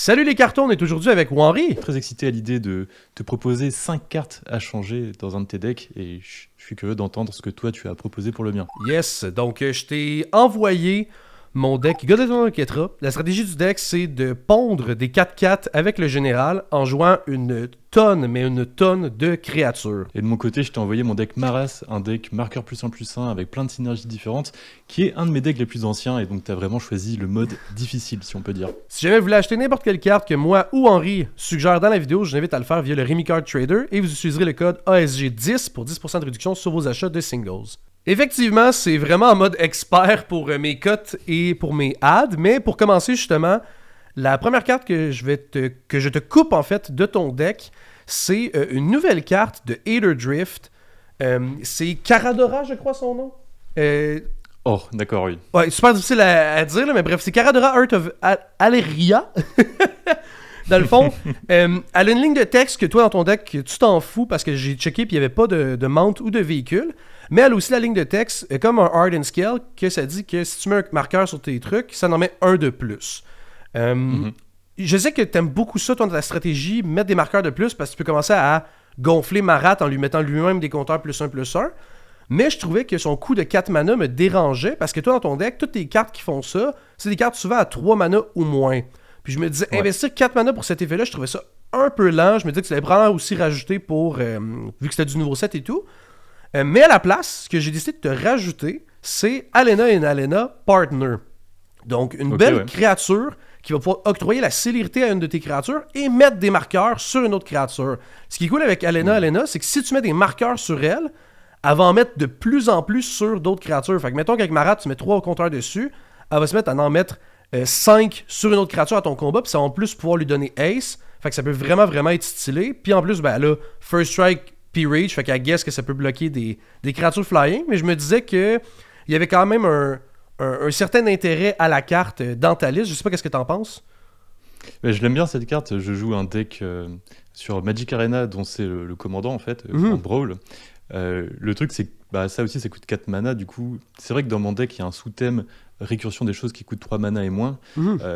Salut les cartons, on est aujourd'hui avec Henry. Très excité à l'idée de te proposer 5 cartes à changer dans un de tes decks et je suis curieux d'entendre ce que toi tu as proposé pour le mien. Yes, donc je t'ai envoyé mon deck Godetron Ketra. La stratégie du deck, c'est de pondre des 4-4 avec le général en jouant une tonne de créatures. Et de mon côté, je t'ai envoyé mon deck Maras, un deck marqueur +1/+1 avec plein de synergies différentes, qui est un de mes decks les plus anciens et donc tu as vraiment choisi le mode difficile si on peut dire. Si jamais vous voulez acheter n'importe quelle carte que moi ou Henry suggère dans la vidéo, je vous invite à le faire via le Remy Card Trader et vous utiliserez le code ASG10 pour 10% de réduction sur vos achats de singles. Effectivement, c'est vraiment en mode expert pour mes cotes et pour mes ads, mais pour commencer justement, la première carte que je te coupe en fait de ton deck, c'est une nouvelle carte de Aether Drift. C'est Caradora, je crois son nom. Oh, d'accord, oui. Ouais, super difficile à dire, là, mais bref, c'est Caradora Heart of Aleria. Dans le fond, elle a une ligne de texte que toi, dans ton deck, tu t'en fous parce que j'ai checké et il n'y avait pas de mount ou de véhicule. Mais elle a aussi la ligne de texte, comme un Harden Scale, que ça dit que si tu mets un marqueur sur tes trucs, ça en met un de plus. Je sais que tu aimes beaucoup ça, toi, ta stratégie, mettre des marqueurs de plus parce que tu peux commencer à gonfler Marat en lui mettant lui-même des compteurs +1/+1. Mais je trouvais que son coût de 4 mana me dérangeait parce que toi, dans ton deck, toutes tes cartes qui font ça, c'est des cartes souvent à 3 mana ou moins. Puis je me disais, investir 4 mana pour cet effet-là, je trouvais ça un peu lent. Je me disais que tu allais probablement aussi rajouter pour, vu que c'était du nouveau set et tout. Mais à la place, ce que j'ai décidé de te rajouter, c'est Alena et Alena Partner. Donc, une belle créature qui va pouvoir octroyer la célérité à une de tes créatures et mettre des marqueurs sur une autre créature. Ce qui est cool avec Alena, c'est que si tu mets des marqueurs sur elle, elle va en mettre de plus en plus sur d'autres créatures. Fait que mettons qu'avec Marat, tu mets 3 compteurs dessus, elle va se mettre à en mettre 5 sur une autre créature à ton combat, puis ça va en plus pouvoir lui donner Ace. Fait que ça peut vraiment être stylé. Puis en plus, ben, elle a First Strike puis Reach, fait qu'elle guess que ça peut bloquer des créatures flying. Mais je me disais que il y avait quand même un certain intérêt à la carte dans ta liste. Je sais pas qu'est-ce que t'en penses. Mais je l'aime bien cette carte, je joue un deck sur Magic Arena dont c'est le commandant en fait, en Brawl. Le truc c'est que ça aussi ça coûte 4 mana, du coup c'est vrai que dans mon deck il y a un sous-thème récursion des choses qui coûtent 3 mana et moins,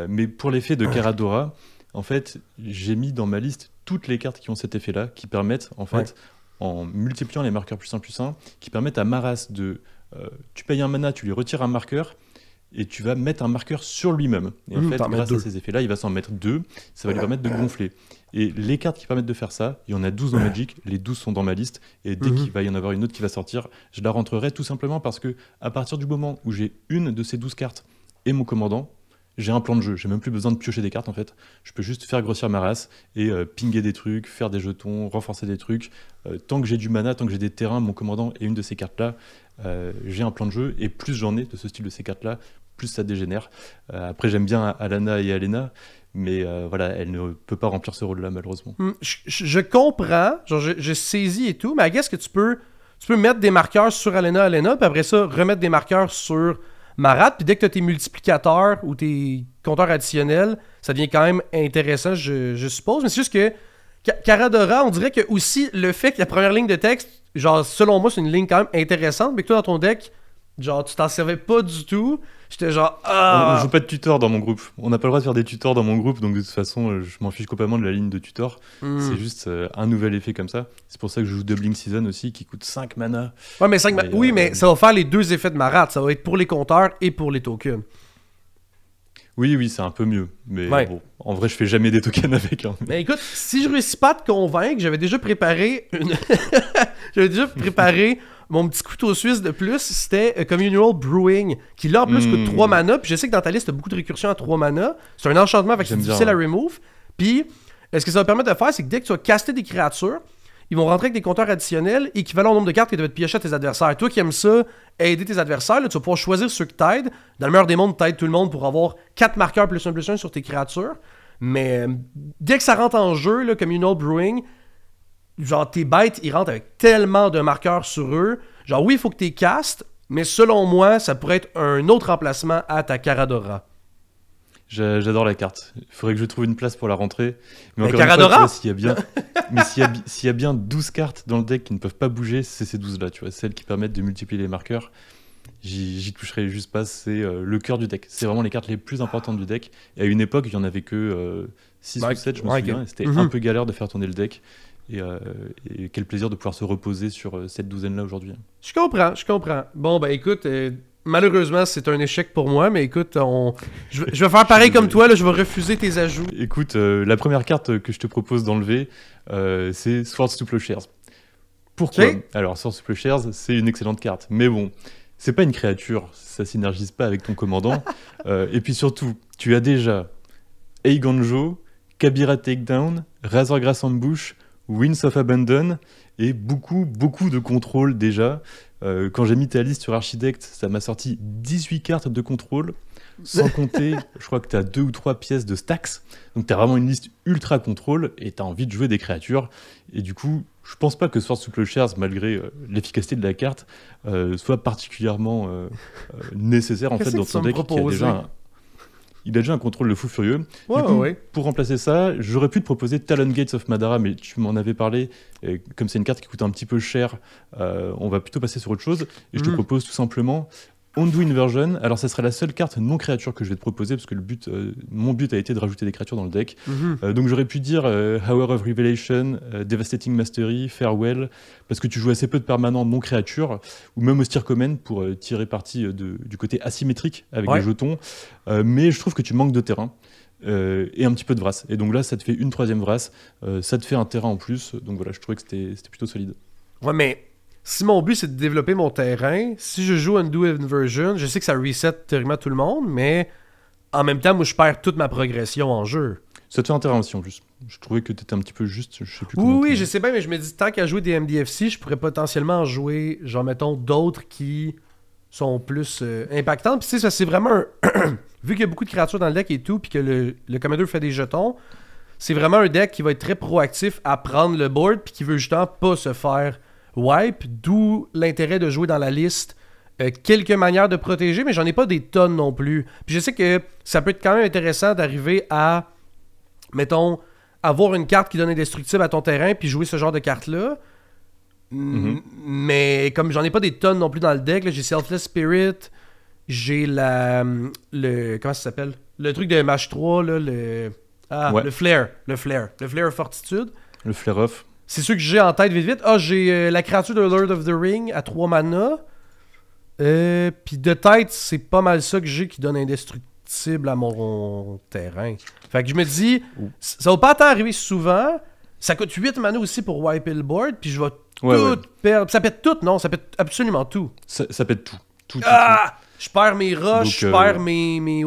mais pour l'effet de Caradora, en fait j'ai mis dans ma liste toutes les cartes qui ont cet effet là, qui permettent en fait, en multipliant les marqueurs +1/+1, qui permettent à Maras de... tu payes un mana, tu lui retires un marqueur, et tu vas mettre un marqueur sur lui-même. Et en fait, grâce à ces effets-là, il va s'en mettre 2, ça va lui permettre de gonfler. Et les cartes qui permettent de faire ça, il y en a 12 dans Magic, les 12 sont dans ma liste, et dès qu'il va y en avoir une autre qui va sortir, je la rentrerai tout simplement parce que à partir du moment où j'ai une de ces 12 cartes et mon commandant, j'ai un plan de jeu, j'ai même plus besoin de piocher des cartes en fait, je peux juste faire grossir ma race et pinguer des trucs, faire des jetons, renforcer des trucs, tant que j'ai du mana, tant que j'ai des terrains, mon commandant et une de ces cartes là, j'ai un plan de jeu, et plus j'en ai de ce style de ces cartes là, plus ça dégénère. Après j'aime bien Alana et Alena, mais voilà, elle ne peut pas remplir ce rôle là malheureusement. Je comprends, genre je saisis et tout, mais I guess que tu peux mettre des marqueurs sur Alena, puis après ça remettre des marqueurs sur Marat, puis dès que tu as tes multiplicateurs ou tes compteurs additionnels, ça devient quand même intéressant, je suppose. Mais c'est juste que Caradora, on dirait que aussi le fait que la première ligne de texte, genre selon moi, c'est une ligne quand même intéressante, mais que toi dans ton deck, genre tu t'en servais pas du tout. J'étais genre on joue pas de tutor dans mon groupe. On n'a pas le droit de faire des tutors dans mon groupe, donc de toute façon, je m'en fiche complètement de la ligne de tutor. C'est juste un nouvel effet comme ça. C'est pour ça que je joue Doubling Season aussi, qui coûte 5 mana. Ouais, mais 5 oui, mais ça va faire les deux effets de Marat. Ça va être pour les compteurs et pour les tokens. Oui, c'est un peu mieux. Mais bon, en vrai, je fais jamais des tokens avec. Hein. Mais écoute, si je réussis pas à te convaincre, j'avais déjà préparé mon petit couteau suisse de plus, c'était Communal Brewing, qui là en plus coûte 3 mana, puis je sais que dans ta liste, t'as beaucoup de récursions à 3 mana. C'est un enchantement, fait que c'est difficile à remove. Puis, ce que ça va permettre de faire, c'est que dès que tu vas caster des créatures, ils vont rentrer avec des compteurs additionnels équivalents au nombre de cartes qui doivent être piochées à tes adversaires. Toi qui aimes ça, aider tes adversaires, là, tu vas pouvoir choisir ceux qui t'aident. Dans le meilleur des mondes, t'aides tout le monde pour avoir 4 marqueurs +1/+1 sur tes créatures. Mais dès que ça rentre en jeu, là, Communal Brewing, genre tes bêtes, ils rentrent avec tellement de marqueurs sur eux. Genre oui, il faut que tu les castes, mais selon moi, ça pourrait être un autre emplacement à ta Caradora. J'adore la carte. Il faudrait que je trouve une place pour la rentrer. Mais encore Caradora, une fois, s'il y a bien 12 cartes dans le deck qui ne peuvent pas bouger, c'est ces 12 là, tu vois, celles qui permettent de multiplier les marqueurs. J'y toucherai juste pas, c'est le cœur du deck. C'est vraiment les cartes les plus importantes du deck. Et à une époque, il y en avait que 6 ou 7, je me souviens. Et c'était un peu galère de faire tourner le deck. Et quel plaisir de pouvoir se reposer sur cette douzaine-là aujourd'hui. Je comprends. Bon, ben écoute, malheureusement, c'est un échec pour moi, mais écoute, je vais faire pareil comme toi, là, je vais refuser tes ajouts. Écoute, la première carte que je te propose d'enlever, c'est Swords to Plowshares. Pourquoi ? Alors, Swords to Plowshares, c'est une excellente carte, mais bon, c'est pas une créature, ça synergise pas avec ton commandant. Et puis surtout, tu as déjà Eiganjo, Kabira Takedown, Razorgrass Ambush, Winds of Abandon et beaucoup de contrôle déjà. Quand j'ai mis ta liste sur Architect, ça m'a sorti 18 cartes de contrôle, sans compter, je crois que tu as 2 ou 3 pièces de stacks. Donc tu as vraiment une liste ultra contrôle et tu as envie de jouer des créatures. Et du coup, je pense pas que Swords to Plowshares, malgré l'efficacité de la carte, soit particulièrement nécessaire en fait dans ton deck il a déjà un contrôle de fou furieux. Pour remplacer ça, j'aurais pu te proposer Talon Gates of Madara, mais tu m'en avais parlé. Et comme c'est une carte qui coûte un petit peu cher, on va plutôt passer sur autre chose. Et je te propose tout simplement Undo Inversion. Alors, ça serait la seule carte non-créature que je vais te proposer, parce que mon but a été de rajouter des créatures dans le deck. Donc, j'aurais pu dire Hour of Revelation, Devastating Mastery, Farewell, parce que tu joues assez peu de permanents non-créatures, ou même Austere Comment pour tirer parti du côté asymétrique avec les jetons. Mais je trouve que tu manques de terrain. Et un petit peu de Vrasse. Et donc là, ça te fait une 3e Vrasse, ça te fait un terrain en plus. Donc voilà, je trouvais que c'était plutôt solide. Ouais, mais si mon but c'est de développer mon terrain, si je joue Undo Inversion, je sais que ça reset théoriquement tout le monde, mais en même temps, moi je perds toute ma progression en jeu. Ça te fait un terrain aussi en plus. Je trouvais que t'étais un petit peu juste, je sais plus Oui, je sais bien, mais je me dis, tant qu'à jouer des MDFC, je pourrais potentiellement jouer, genre mettons, d'autres qui sont plus impactantes. Puis tu sais, ça c'est vraiment vu qu'il y a beaucoup de créatures dans le deck et tout, puis que le Commander fait des jetons, c'est vraiment un deck qui va être très proactif à prendre le board, puis qui veut justement pas se faire wipe, d'où l'intérêt de jouer dans la liste quelques manières de protéger, mais j'en ai pas des tonnes non plus. Puis je sais que ça peut être quand même intéressant d'arriver à, mettons, avoir une carte qui donne indestructible à ton terrain, puis jouer ce genre de carte-là. Mais comme j'en ai pas des tonnes non plus dans le deck, là, j'ai Selfless Spirit, j'ai comment ça s'appelle? Le truc de Mage 3, là, le Flare. Le Flare Fortitude. Le Flare Off. C'est ceux que j'ai en tête vite. J'ai la créature de Lord of the Ring à 3 mana. Puis de tête, c'est pas mal ça que j'ai qui donne indestructible à mon terrain. Fait que je me dis, ça va pas tant arriver souvent. Ça coûte 8 mana aussi pour wiper le board. Puis je vais tout perdre. Ça pète tout, non? Ça pète absolument tout. Ça pète tout. Tout. Je perds mes rushs, je perds mes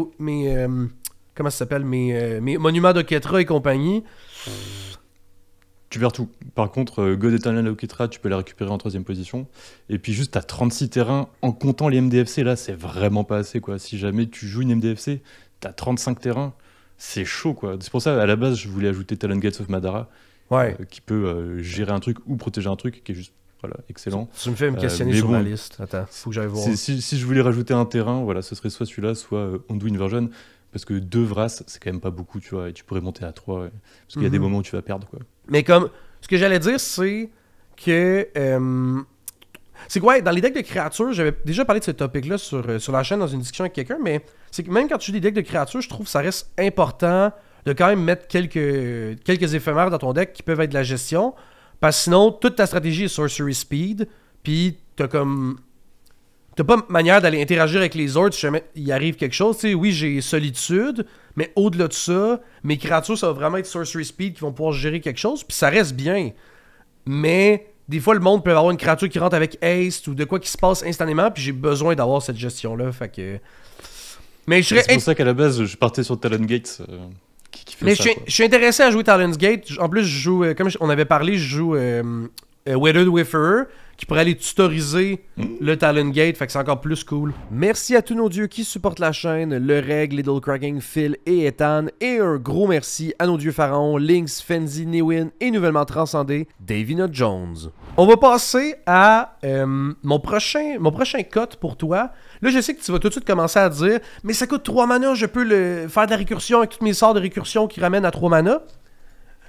comment ça s'appelle? Mes monuments d'Oketra et compagnie. Tu perds tout. Par contre, God Eternal Oketra, tu peux la récupérer en 3ème position. Et puis juste, t'as 36 terrains en comptant les MDFC. Là, c'est vraiment pas assez, quoi. Si jamais tu joues une MDFC, t'as 35 terrains. C'est chaud, quoi. C'est pour ça, à la base, je voulais ajouter Talon Gates of Madara, qui peut gérer un truc ou protéger un truc, qui est juste excellent. Tu me fais me questionner sur ma liste. Attends, faut que j'aille voir. Si je voulais rajouter un terrain, voilà, ce serait soit celui-là, soit Undo Inversion. Parce que 2 Vrasse, c'est quand même pas beaucoup, tu vois, et tu pourrais monter à 3, parce qu'il y a des moments où tu vas perdre, quoi. Mais comme, ce que j'allais dire, c'est que... c'est quoi, dans les decks de créatures, j'avais déjà parlé de ce topic-là sur la chaîne dans une discussion avec quelqu'un, mais c'est que même quand tu joues des decks de créatures, je trouve que ça reste important de quand même mettre quelques éphémères dans ton deck qui peuvent être de la gestion, parce que sinon, toute ta stratégie est Sorcery Speed, puis t'as pas manière d'aller interagir avec les autres si jamais il arrive quelque chose. Tu sais, oui, j'ai Solitude, mais au-delà de ça, mes créatures, ça va vraiment être Sorcery Speed qui vont pouvoir gérer quelque chose, puis ça reste bien. Mais des fois, le monde peut avoir une créature qui rentre avec Haste ou de quoi qui se passe instantanément, puis j'ai besoin d'avoir cette gestion-là, fait que... Mais c'est pour ça qu'à la base, je partais sur Talon Gates, qui fait mais ça. Je suis intéressé à jouer Talon's Gate. En plus, je joue, comme on avait parlé, je joue Weathered Wayfarer, qui pourrait aller tutoriser le Talon Gate, fait que c'est encore plus cool. Merci à tous nos dieux qui supportent la chaîne, le Reg, Little Cracking, Phil et Ethan, et un gros merci à nos dieux pharaons, Lynx, Fenzi, Newin et nouvellement transcendé, Davina Jones. On va passer à mon prochain cut pour toi. Là, je sais que tu vas tout de suite commencer à dire, mais ça coûte 3 mana, je peux faire de la récursion avec tous mes sorts de récursion qui ramènent à 3 mana.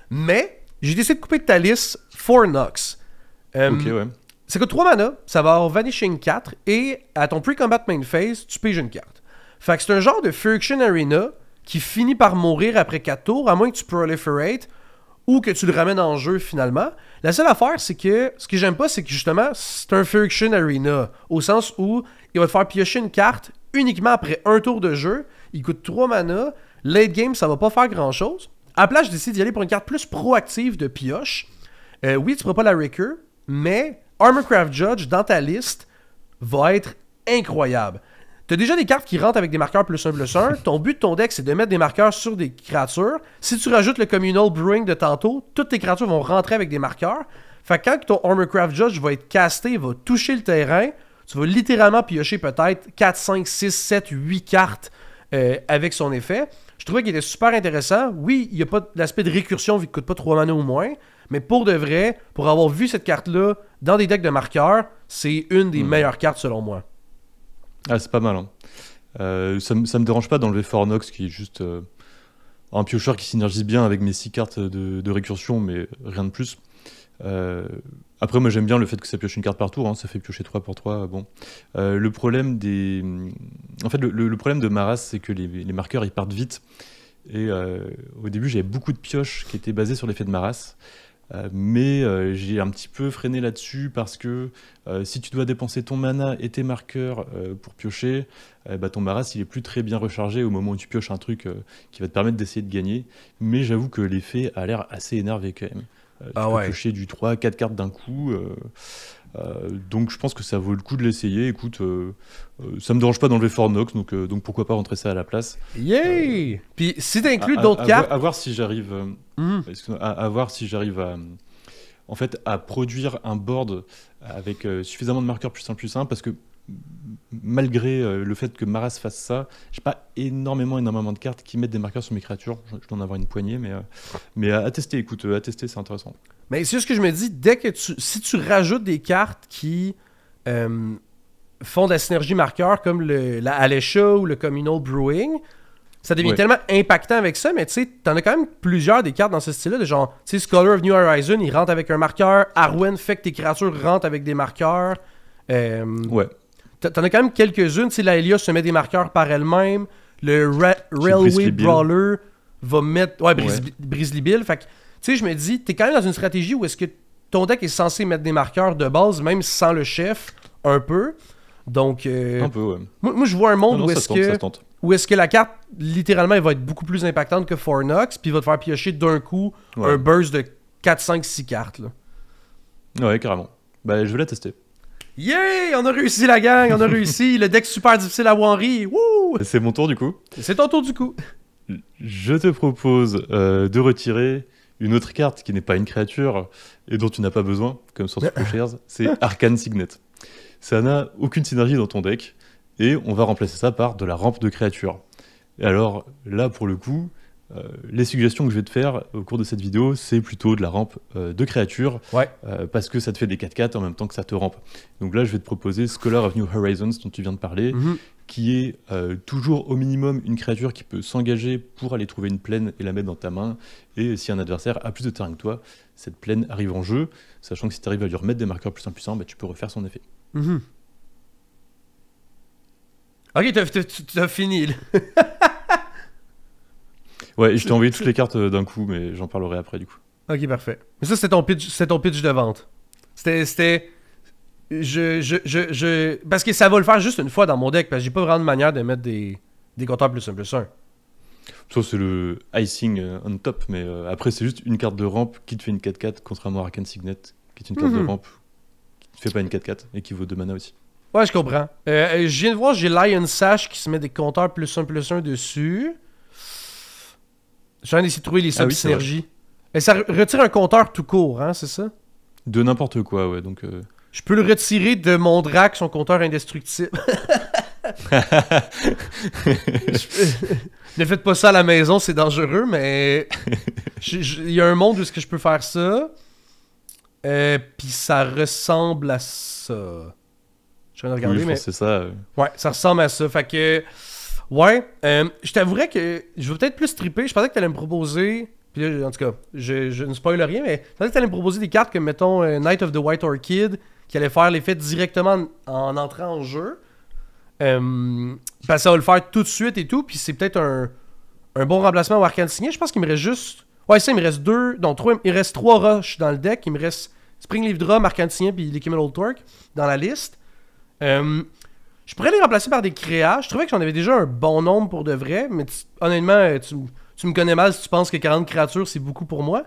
Mais, j'ai décidé de couper de ta liste 4 Nox. Ok, ouais. Ça coûte 3 mana, ça va avoir Vanishing 4, et à ton pre-combat main phase, tu piges une carte. Fait que c'est un genre de Friction Arena qui finit par mourir après 4 tours, à moins que tu proliferate ou que tu le ramènes en jeu finalement. La seule affaire, c'est que ce que j'aime pas, c'est que justement, c'est un Friction Arena, au sens où il va te faire piocher une carte uniquement après un tour de jeu, il coûte 3 mana, late game, ça va pas faire grand-chose. À la place, je décide d'y aller pour une carte plus proactive de pioche. Oui, tu ne pas la Raker, mais Armorcraft Judge dans ta liste va être incroyable. Tu as déjà des cartes qui rentrent avec des marqueurs +1/+1. Ton but de ton deck, c'est de mettre des marqueurs sur des créatures. Si tu rajoutes le Communal Brewing de tantôt, toutes tes créatures vont rentrer avec des marqueurs. Fait que quand ton Armorcraft Judge va être casté, va toucher le terrain, tu vas littéralement piocher peut-être 4, 5, 6, 7, 8 cartes avec son effet. Je trouvais qu'il était super intéressant. Oui, il n'y a pas l'aspect de récursion vu qu'il ne coûte pas 3 mana ou moins. Mais pour de vrai, pour avoir vu cette carte-là dans des decks de marqueurs, c'est une des meilleures cartes selon moi. Ah, c'est pas mal. Hein. Ça me dérange pas d'enlever Fornox, qui est juste un piocheur qui synergise bien avec mes 6 cartes de récursion, mais rien de plus. Après, moi j'aime bien le fait que ça pioche une carte par tour, hein, ça fait piocher 3 pour 3. Bon. Le problème En fait, le problème de Maras, c'est que les marqueurs ils partent vite. Et au début, j'avais beaucoup de pioches qui étaient basées sur l'effet de Maras. Mais j'ai un petit peu freiné là-dessus parce que si tu dois dépenser ton mana et tes marqueurs pour piocher, ton Maras il est plus très bien rechargé au moment où tu pioches un truc qui va te permettre d'essayer de gagner. Mais j'avoue que l'effet a l'air assez énervé quand même. Tu peux piocher du 3-4 cartes d'un coup. Donc je pense que ça vaut le coup de l'essayer. Écoute, ça me dérange pas d'enlever Fornox, donc pourquoi pas rentrer ça à la place. Yay! Puis si tu inclus d'autres cartes... À voir si j'arrive à voir si j'arrive en fait, à produire un board avec suffisamment de marqueurs +1/+1, parce que malgré le fait que Maras fasse ça, j'ai pas énormément de cartes qui mettent des marqueurs sur mes créatures. Je dois en avoir une poignée, mais à tester, écoute, à tester, c'est intéressant. Mais c'est ce que je me dis, si tu rajoutes des cartes qui font de la synergie marqueur, comme la Alesha ou le Communal Brewing, ça devient tellement impactant avec ça, mais tu sais, t'en as quand même plusieurs des cartes dans ce style-là, de genre, tu sais, Scholar of New Horizon, il rentre avec un marqueur, Arwen fait que tes créatures rentrent avec des marqueurs. T'en as quand même quelques-unes, tu sais, la Elia se met des marqueurs par elle-même, le Railway Brawler va mettre... Brizzly Bill, fait que, tu sais, je me dis, t'es quand même dans une stratégie où est-ce que ton deck est censé mettre des marqueurs de base, même sans le chef, un peu. Donc, un peu, ouais. Moi, je vois un monde où est-ce que la carte, littéralement, elle va être beaucoup plus impactante que Fornox, puis il va te faire piocher d'un coup un burst de 4, 5, 6 cartes. Là. Ouais, carrément. Bah, je vais la tester. Yay! On a réussi, la gang! On a réussi! Le deck super difficile à Wanry! Wouh! C'est mon tour, du coup? C'est ton tour, du coup. Je te propose de retirer une autre carte qui n'est pas une créature et dont tu n'as pas besoin, comme sur Shares, c'est Arcane Signet. Ça n'a aucune synergie dans ton deck, et on va remplacer ça par de la rampe de créatures. Et alors, là, pour le coup, les suggestions que je vais te faire au cours de cette vidéo, c'est plutôt de la rampe de créatures, parce que ça te fait des 4/4 en même temps que ça te rampe. Donc là, je vais te proposer Scholar of New Horizons, dont tu viens de parler, qui est toujours au minimum une créature qui peut s'engager pour aller trouver une plaine et la mettre dans ta main, et si un adversaire a plus de terrain que toi, cette plaine arrive en jeu, sachant que si tu arrives à lui remettre des marqueurs +1/+1, tu peux refaire son effet. Ok, t'as fini. Ouais, je t'ai envoyé toutes les cartes d'un coup, mais j'en parlerai après du coup. Ok, parfait. Mais ça, c'est ton pitch de vente. C'était... Parce que ça va le faire juste une fois dans mon deck, parce que j'ai pas vraiment de manière de mettre des compteurs +1/+1. Ça, c'est le icing on top, mais après, c'est juste une carte de rampe qui te fait une 4/4, contrairement à Arcane Signet, qui est une carte de rampe qui te fait pas une 4/4 et qui vaut 2 mana aussi. Ouais, je comprends. Je viens de voir, j'ai Lion Sash qui se met des compteurs +1/+1 dessus. Je viens d'essayer de trouver les sub-synergies. Et ça retire un compteur tout court, hein, c'est ça? De n'importe quoi, ouais, donc... Je peux le retirer de mon drac, son compteur indestructible. Ne faites pas ça à la maison, c'est dangereux, mais... Il y a un monde où est-ce que je peux faire ça. Puis ça ressemble à ça. Je viens de regarder, mais... c'est ça. Ouais, ça ressemble à ça. Fait que... Ouais, je t'avouerais que je vais peut-être plus triper. Je pensais que tu allais me proposer... Puis là, en tout cas, je ne spoil rien, mais je pensais que tu allais me proposer des cartes comme, mettons, Knight of the White Orchid, qui allait faire l'effet directement en entrant en jeu. Parce que ça va le faire tout de suite et tout. Puis c'est peut-être un bon remplacement au Arcane Signet. Je pense qu'il me reste juste... Ouais, ça, il me reste 2... Non, 3... Il reste 3 rushs dans le deck. Il me reste Springleaf Drum, Arcane Signet puis Liquimetal Torque dans la liste. Je pourrais les remplacer par des créas. Je trouvais que j'en avais déjà un bon nombre pour de vrai, mais honnêtement, tu me connais mal si tu penses que 40 créatures, c'est beaucoup pour moi.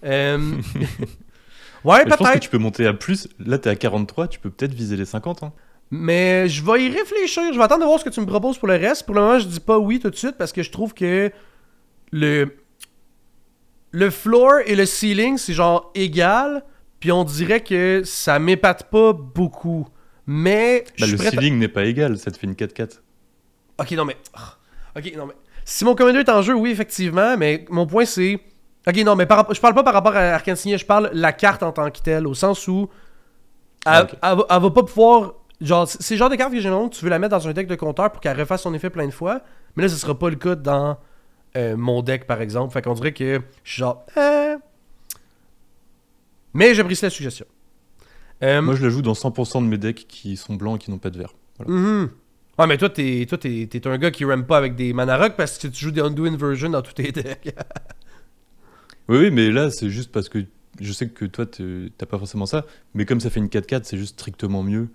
Ouais, Je pense que peut-être. tu peux monter à plus. Là, t'es à 43, tu peux peut-être viser les 50. Hein. Mais je vais y réfléchir. Je vais attendre de voir ce que tu me proposes pour le reste. Pour le moment, je dis pas oui tout de suite parce que je trouve que le floor et le ceiling, c'est genre égal. Puis on dirait que ça m'épate pas beaucoup. Mais je suis Le prêt ceiling n'est pas égal, ça te fait une 4-4. Ok, non, mais. Ok, non, mais. Si mon commander est en jeu, oui, effectivement, mais mon point c'est. Ok, non, mais je parle pas par rapport à Arcane Signet, je parle la carte en tant que telle, au sens où. Elle va pas pouvoir. Genre, c'est le genre de carte que généralement tu veux la mettre dans un deck de compteur pour qu'elle refasse son effet plein de fois, mais là, ce sera pas le cas dans mon deck, par exemple. Fait qu'on dirait que je suis genre. Mais j'apprécie la suggestion. Moi, je la joue dans 100% de mes decks qui sont blancs et qui n'ont pas de vert. Voilà. Ouais, mais toi, t'es un gars qui rampe pas avec des mana rock parce que tu joues des Undo Inversion dans tous tes decks. Oui, mais là, c'est juste parce que je sais que toi, t'as pas forcément ça. Mais comme ça fait une 4-4, c'est juste strictement mieux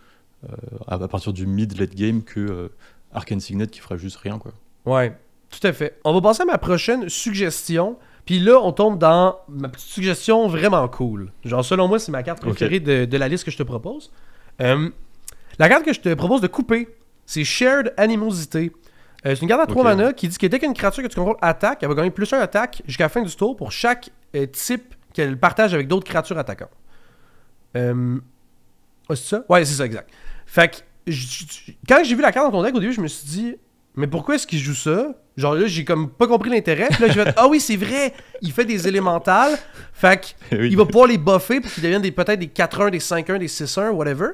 à partir du mid-late game que Arcane Signet qui fera juste rien, quoi. Ouais, tout à fait. On va passer à ma prochaine suggestion. Puis là, on tombe dans ma petite suggestion vraiment cool. Genre, selon moi, c'est ma carte préférée de la liste que je te propose. La carte que je te propose de couper, c'est Shared Animosity. C'est une carte à 3 mana qui dit que dès qu'une créature que tu contrôles attaque, elle va gagner +1 attaque jusqu'à la fin du tour pour chaque type qu'elle partage avec d'autres créatures attaquantes. C'est ça? Ouais, c'est ça, exact. Fait que, quand j'ai vu la carte dans ton deck, au début, je me suis dit, mais pourquoi est-ce qu'il joue ça? Genre là, j'ai comme pas compris l'intérêt. Puis là, j'ai fait, ah oui, c'est vrai, il fait des élémentales. Fait que, il va pouvoir les buffer pour qu'ils deviennent peut-être des 4-1, des 5-1, des 6-1, whatever.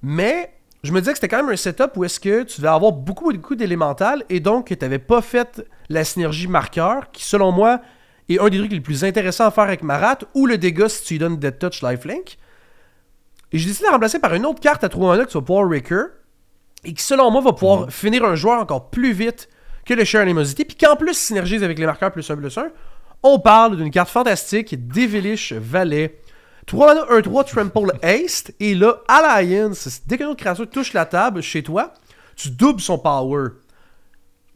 Mais je me disais que c'était quand même un setup où est-ce que tu devais avoir beaucoup d'élémentales et donc que tu n'avais pas fait la synergie marqueur qui, selon moi, est un des trucs les plus intéressants à faire avec Marat ou le dégât si tu lui donnes Death Touch Lifelink. Et j'ai décidé de la remplacer par une autre carte à 3 mana que tu vas pouvoir Raker et qui, selon moi, va pouvoir finir un joueur encore plus vite que le Share Animosity, puis qu'en plus synergise avec les marqueurs +1/+1. On parle d'une carte fantastique, Devilish Valet. 3 mana, 1-3, Trample Haste, et là, Alliance, dès qu'une autre créature touche la table chez toi, tu doubles son power.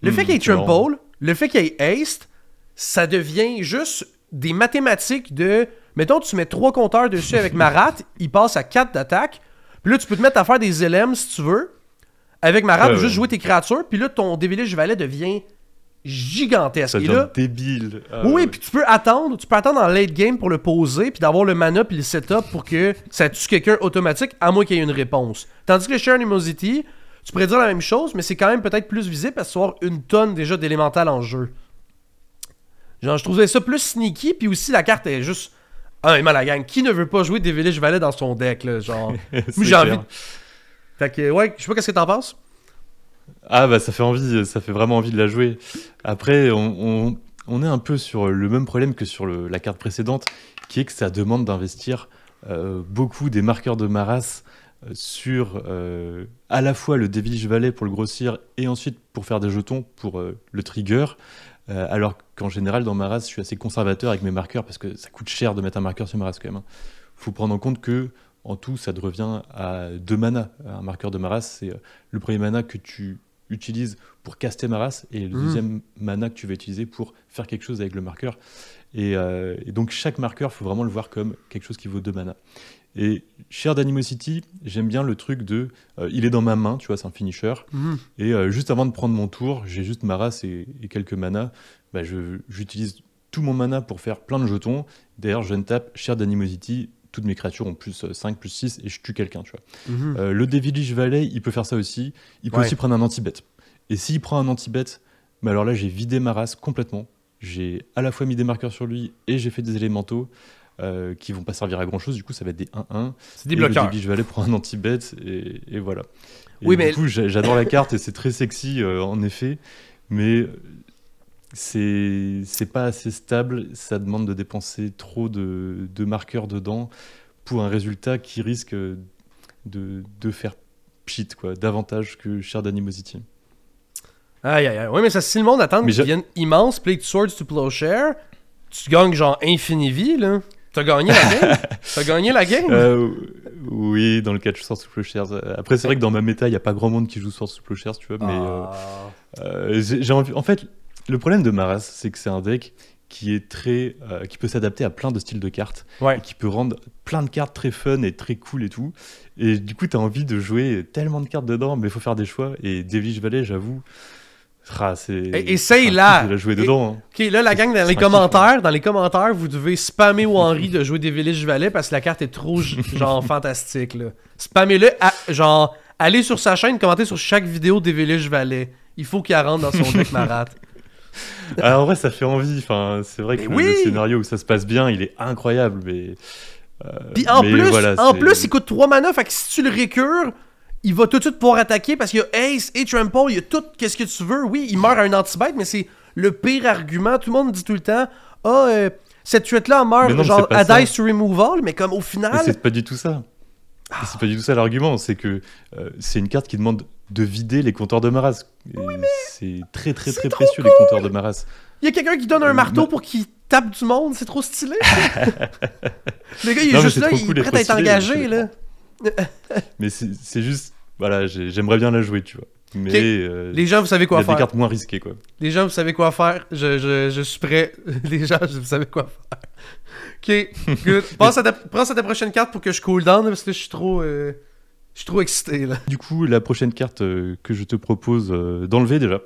Le fait qu'il y ait Trample, le fait qu'il y ait Haste, ça devient juste des mathématiques de... Mettons, tu mets 3 compteurs dessus avec Marat, il passe à 4 d'attaque, puis là, tu peux te mettre à faire des LM si tu veux, avec Marat, juste jouer tes créatures, puis là, ton Devilish Valet devient gigantesque. Ça devient débile. Oui, puis tu peux attendre en late game pour le poser, puis d'avoir le mana puis le setup pour que ça tue quelqu'un automatique, à moins qu'il y ait une réponse. Tandis que le Share Animosity, tu pourrais dire la même chose, mais c'est quand même peut-être plus visible parce que tu vas avoir une tonne déjà d'élémental en jeu. Genre, je trouvais ça plus sneaky, puis aussi la carte est juste... Honnêtement, la gang, qui ne veut pas jouer Devilish Valet dans son deck, là, genre... Moi, j'ai envie... Fait que, ouais, je sais pas qu'est-ce que t'en penses. Ah bah ça fait envie, ça fait vraiment envie de la jouer. Après, on est un peu sur le même problème que sur la carte précédente, qui est que ça demande d'investir beaucoup des marqueurs de Maras sur à la fois le Devilish Valet pour le grossir et ensuite pour faire des jetons pour le trigger. Alors qu'en général dans Maras, je suis assez conservateur avec mes marqueurs parce que ça coûte cher de mettre un marqueur sur Maras quand même. Hein. Faut prendre en compte que en tout, ça te revient à 2 mana. Un marqueur de Maras, c'est le premier mana que tu utilises pour caster Maras et le deuxième mana que tu vas utiliser pour faire quelque chose avec le marqueur. Et donc, chaque marqueur, il faut vraiment le voir comme quelque chose qui vaut 2 mana. Et Shared Animosity, j'aime bien le truc de... il est dans ma main, tu vois, c'est un finisher. Et juste avant de prendre mon tour, j'ai juste Maras et quelques manas. Bah, j'utilise tout mon mana pour faire plein de jetons. D'ailleurs, je tape Shared Animosity. Toutes mes créatures ont +5, +6 et je tue quelqu'un, tu vois. Le Devilish Valet, il peut faire ça aussi. Il peut aussi prendre un anti-bet. Et s'il prend un anti-bet, bah alors là, j'ai vidé ma race complètement. J'ai à la fois mis des marqueurs sur lui et j'ai fait des élémentaux qui vont pas servir à grand-chose. Du coup, ça va être des 1-1. C'est des bloqueurs. Le Devilish Valet prend un anti-bet et voilà. Et oui, du coup, j'adore la carte et c'est très sexy en effet. Mais... c'est pas assez stable, ça demande de dépenser trop de marqueurs dedans pour un résultat qui risque de faire pchit, quoi, davantage que Shared Animosity. Aïe, aïe, aïe. Oui, mais ça, si le monde attend qu'ils deviennent immenses, Play Swords to Plowshare, tu gagnes genre infini vie, là. T'as gagné la game? T'as gagné la game? Oui, dans le cas de Swords to Plowshare. Après, c'est vrai que dans ma méta, il n'y a pas grand monde qui joue Swords to Plowshare, tu vois, mais j'ai envie... En fait, le problème de Maras, c'est que c'est un deck qui est très... qui peut s'adapter à plein de styles de cartes, et qui peut rendre plein de cartes très fun et très cool et tout. Et du coup, t'as envie de jouer tellement de cartes dedans, mais il faut faire des choix. Et Devilish Valley, j'avoue... Essaye là! De la jouer dedans. Hein. Ok, là, la gang, dans les commentaires, vous devez spammer Henry de jouer des Village Valley parce que la carte est trop, genre, fantastique, là. Spammez-le, genre, allez sur sa chaîne, commentez sur chaque vidéo des Village Valley. Il faut qu'il rentre dans son deck Marat. Alors, en vrai, ça fait envie. Enfin, c'est vrai que le scénario où ça se passe bien, il est incroyable, mais... Puis en plus, il coûte 3 mana, fait que si tu le récures... Il va tout de suite pouvoir attaquer parce qu'il y a Ace et Trample, il y a tout, qu'est-ce que tu veux. Oui, il meurt à un anti-bite, mais c'est le pire argument. Tout le monde dit tout le temps, cette threat-là meurt genre à dice to removal, mais comme au final... Mais c'est pas du tout ça. C'est pas du tout ça l'argument, c'est que c'est une carte qui demande de vider les compteurs de Maras. Oui, mais c'est très précieux cool. Les compteurs de Maras. Il y a quelqu'un qui donne un marteau pour qu'il tape du monde, c'est trop stylé. Le gars, il est juste là, il est prêt à être engagé, là. Mais c'est juste, voilà, j'aimerais bien la jouer, tu vois. Mais les gens, vous savez quoi faire. Il y a des cartes moins risquées, quoi. Les gens, vous savez quoi faire. Je suis prêt. Les gens, vous savez quoi faire. Ok, good. Pense à ta prochaine carte pour que je cool down parce que je suis trop excité là. Du coup, la prochaine carte que je te propose d'enlever déjà.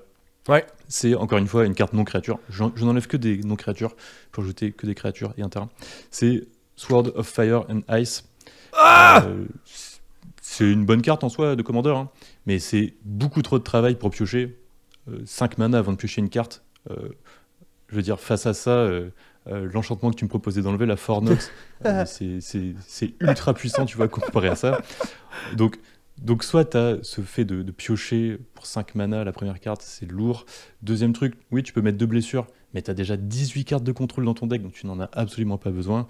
Ouais. C'est encore une fois une carte non créature. Je n'enlève que des non créatures pour ajouter que des créatures et un terrain. C'est Sword of Fire and Ice. C'est une bonne carte en soi de commandeur, hein, mais c'est beaucoup trop de travail pour piocher 5 mana avant de piocher une carte. Je veux dire, face à ça, l'enchantement que tu me proposais d'enlever, la Fornox, c'est ultra puissant, tu vois, comparé à ça. Donc soit tu as ce fait de piocher pour 5 mana la première carte, c'est lourd. Deuxième truc, oui, tu peux mettre 2 blessures, mais tu as déjà 18 cartes de contrôle dans ton deck, donc tu n'en as absolument pas besoin.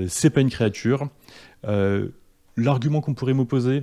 C'est pas une créature. L'argument qu'on pourrait m'opposer,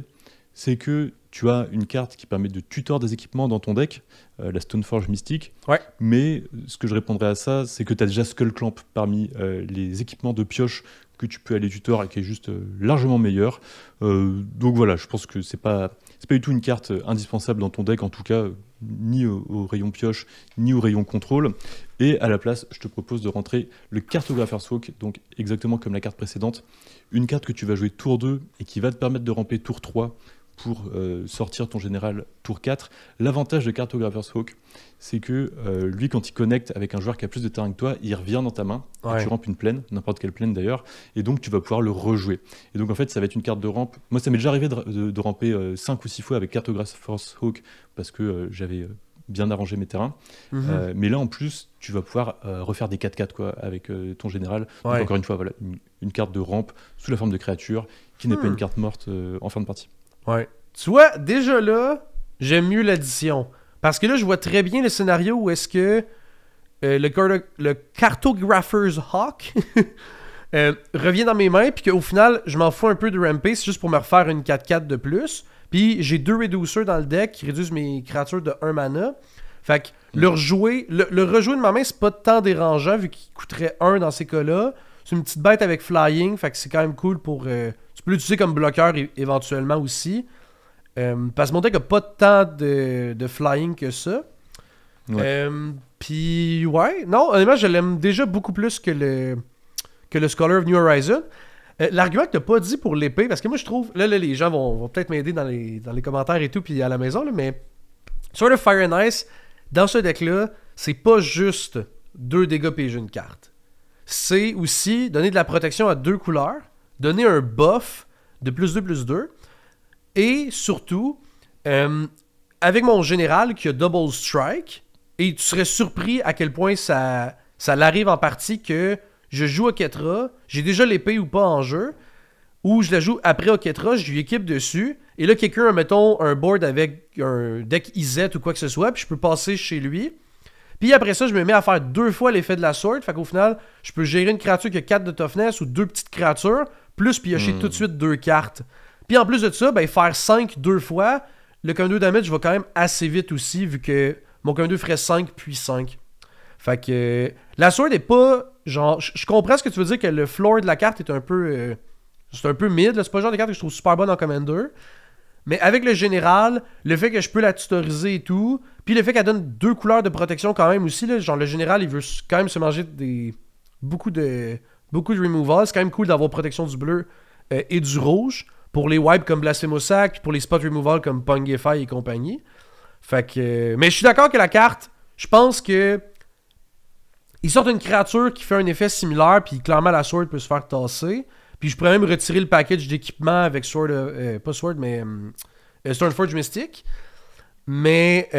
c'est que tu as une carte qui permet de tutor des équipements dans ton deck, la Stoneforge Mystique. Ouais. Mais ce que je répondrais à ça, c'est que tu as déjà Skullclamp parmi les équipements de pioche que tu peux aller tutor et qui est juste largement meilleur. Donc voilà, je pense que c'est pas du tout une carte indispensable dans ton deck, en tout cas, ni au rayon pioche, ni au rayon contrôle. Et à la place, je te propose de rentrer le Cartographer's Walk, donc exactement comme la carte précédente. Une carte que tu vas jouer tour 2 et qui va te permettre de ramper tour 3 pour sortir ton général tour 4. L'avantage de Cartographer's Walk, c'est que lui, quand il connecte avec un joueur qui a plus de terrain que toi, il revient dans ta main, et tu rampes une plaine, n'importe quelle plaine d'ailleurs, et donc tu vas pouvoir le rejouer. Et donc en fait, ça va être une carte de rampe. Moi, ça m'est déjà arrivé de ramper 5 ou 6 fois avec Cartographer's Walk, parce que j'avais bien arrangé mes terrains. Mais là, en plus, tu vas pouvoir refaire des 4-4 quoi, avec ton général. Donc encore une fois, voilà, une carte de rampe sous la forme de créature, qui n'est pas une carte morte en fin de partie. Ouais. Tu vois, déjà là, j'aime mieux l'addition. Parce que là, je vois très bien le scénario où est-ce que le Cartographer's Hawk revient dans mes mains, puis qu'au final, je m'en fous un peu de ramper, c'est juste pour me refaire une 4-4 de plus. Puis j'ai 2 Reducers dans le deck qui réduisent mes créatures de 1 mana. Fait que le rejouer de ma main, c'est pas tant dérangeant vu qu'il coûterait 1 dans ces cas-là. C'est une petite bête avec flying, fait que c'est quand même cool pour... tu peux l'utiliser comme bloqueur éventuellement aussi. Parce que mon deck a pas tant de flying que ça. Ouais. Puis ouais, non, honnêtement, je l'aime déjà beaucoup plus que le Scholar of New Horizon. L'argument que t'as pas dit pour l'épée, parce que moi je trouve, là les gens vont peut-être m'aider dans les commentaires et tout, puis à la maison, là, mais Sword of Fire and Ice, dans ce deck-là, c'est pas juste 2 dégâts payés une carte. C'est aussi donner de la protection à 2 couleurs, donner un buff de +2/+2, et surtout, avec mon général qui a Double Strike, et tu serais surpris à quel point ça l'arrive en partie que je joue à Ketra, j'ai déjà l'épée ou pas en jeu, ou je la joue après Oketra, je lui équipe dessus, et là quelqu'un a, mettons, un board avec un deck IZ ou quoi que ce soit, puis je peux passer chez lui. Puis après ça, je me mets à faire 2 fois l'effet de la sword, fait qu'au final, je peux gérer une créature qui a 4 de toughness ou 2 petites créatures, plus piocher tout de suite 2 cartes. Puis en plus de ça, ben, faire 5 2 fois, le comme 2 damage va quand même assez vite aussi, vu que mon commander ferait 5 puis 5. Fait que la sword est pas genre je comprends ce que tu veux dire que le floor de la carte est un peu c'est un peu mid, là. C'est pas le genre de carte que je trouve super bonne en commander. Mais avec le général, le fait que je peux la tutoriser et tout, puis le fait qu'elle donne 2 couleurs de protection quand même aussi, là, genre le général il veut quand même se manger beaucoup de removal, c'est quand même cool d'avoir protection du bleu et du rouge pour les wipes comme Blasphemous Sack, puis pour les spot removal comme Pungify et compagnie. Fait que mais je suis d'accord que la carte, je pense que ils sortent une créature qui fait un effet similaire, puis clairement la sword peut se faire tasser. Puis je pourrais même retirer le package d'équipement avec Sword, pas Sword, mais Stoneforge Mystic. Mais,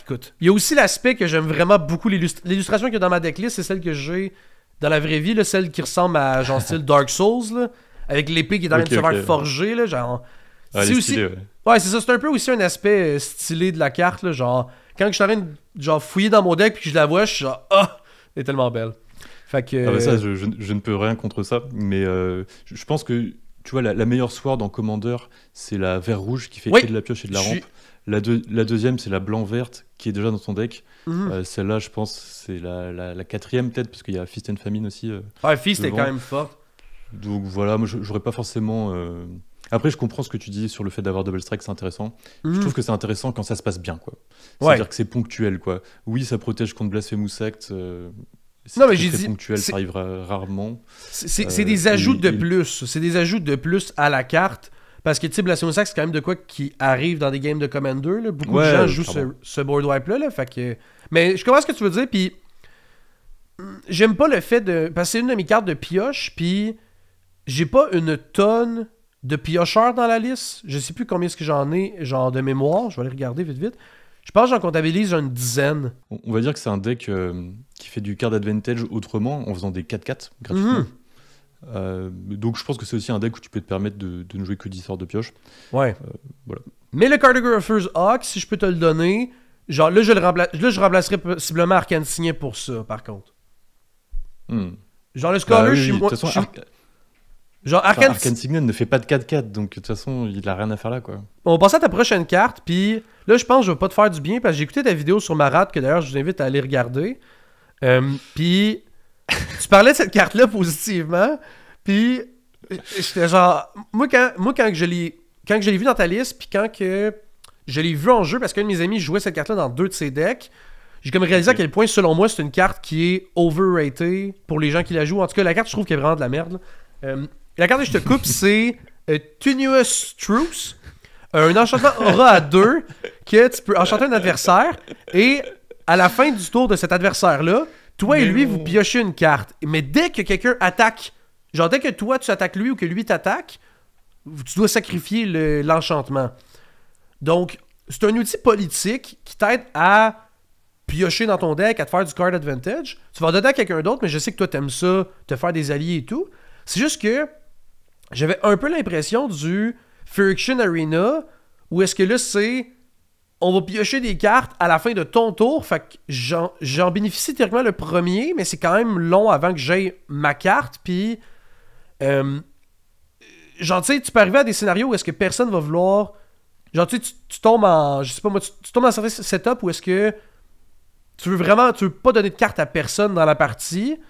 écoute, il y a aussi l'aspect que j'aime vraiment beaucoup. L'illustration qu'il y a dans ma decklist, c'est celle que j'ai dans la vraie vie, là, celle qui ressemble à genre style Dark Souls, là, avec l'épée qui est en train de se faire forger. Là, genre, c'est aussi. Stylée, ouais, c'est ça. C'est un peu aussi un aspect stylé de la carte. Là, genre, quand je suis en train de genre, fouiller dans mon deck puis que je la vois, je suis genre, elle est tellement belle. Fait que, Ah bah ça, je ne peux rien contre ça, mais je pense que tu vois, la meilleure sword en Commander, c'est la vert rouge qui fait que de la pioche et de la rampe. La deuxième, c'est la blanc-verte qui est déjà dans ton deck. Celle-là, je pense, c'est la quatrième peut-être, parce qu'il y a Feast and Famine aussi. Ouais, Feast est quand même forte. Donc voilà, moi j'aurais pas forcément. Après, je comprends ce que tu dis sur le fait d'avoir Double Strike, c'est intéressant. Je trouve que c'est intéressant quand ça se passe bien, quoi. C'est-à-dire que c'est ponctuel, quoi. Oui, ça protège contre Blasphemous Act. Non, mais j'ai dit. Ponctuel, ça arrive rarement. C'est des ajouts de plus. C'est des ajouts de plus à la carte. Parce que, tu sais, Blasphemous Act, c'est quand même de quoi qui arrive dans des games de Commander. Là. Beaucoup de gens jouent ce board wipe-là. Fait que... Mais je comprends ce que tu veux dire. Puis, j'aime pas le fait de. Parce que c'est une de mes cartes de pioche. Puis, j'ai pas une tonne de piocheurs dans la liste. Je sais plus combien est-ce que j'en ai, genre de mémoire. Je vais aller regarder vite. Je pense que j'en comptabilise une dizaine. On va dire que c'est un deck qui fait du card advantage autrement, en faisant des 4-4 gratuitement. Donc je pense que c'est aussi un deck où tu peux te permettre de ne jouer que 10 sortes de pioche. Ouais. Voilà. Mais le Cartographer's Hawk, si je peux te le donner, genre là je remplacerais possiblement Arcane Signet pour ça, par contre. Genre le Scholar, je suis moi. Genre Arcane Signet ne fait pas de 4-4, donc de toute façon, il a rien à faire là, quoi. On va passer à ta prochaine carte, puis là, je pense que je vais pas te faire du bien, parce que j'ai écouté ta vidéo sur Marat, que d'ailleurs, je vous invite à aller regarder. Puis, tu parlais de cette carte-là positivement, puis j'étais genre... Moi, quand je l'ai vu dans ta liste, puis quand que je l'ai vu en jeu, parce qu'un de mes amis jouait cette carte-là dans 2 de ses decks, j'ai comme réalisé à quel point, selon moi, c'est une carte qui est overrated pour les gens qui la jouent. En tout cas, la carte, je trouve qu'elle est vraiment de la merde. La carte que je te coupe, c'est Tenuous Truce. Un enchantement aura à 2 que tu peux enchanter un adversaire. Et à la fin du tour de cet adversaire-là, toi et lui, vous piochez une carte. Mais dès que quelqu'un attaque, genre dès que toi tu attaques lui ou que lui t'attaque, tu dois sacrifier l'enchantement. Donc, c'est un outil politique qui t'aide à piocher dans ton deck, à te faire du card advantage. Tu vas donner à quelqu'un d'autre, mais je sais que toi t'aimes ça, te faire des alliés et tout. C'est juste que j'avais un peu l'impression du Friction Arena, où est-ce que là, c'est... On va piocher des cartes à la fin de ton tour, fait que j'en bénéficie théoriquement le premier, mais c'est quand même long avant que j'aie ma carte, puis... genre, tu sais, tu peux arriver à des scénarios où est-ce que personne va vouloir... Genre, tu sais, tu tombes en... Je sais pas moi, tu tombes dans certains setups où est-ce que tu veux pas donner de carte à personne dans la partie,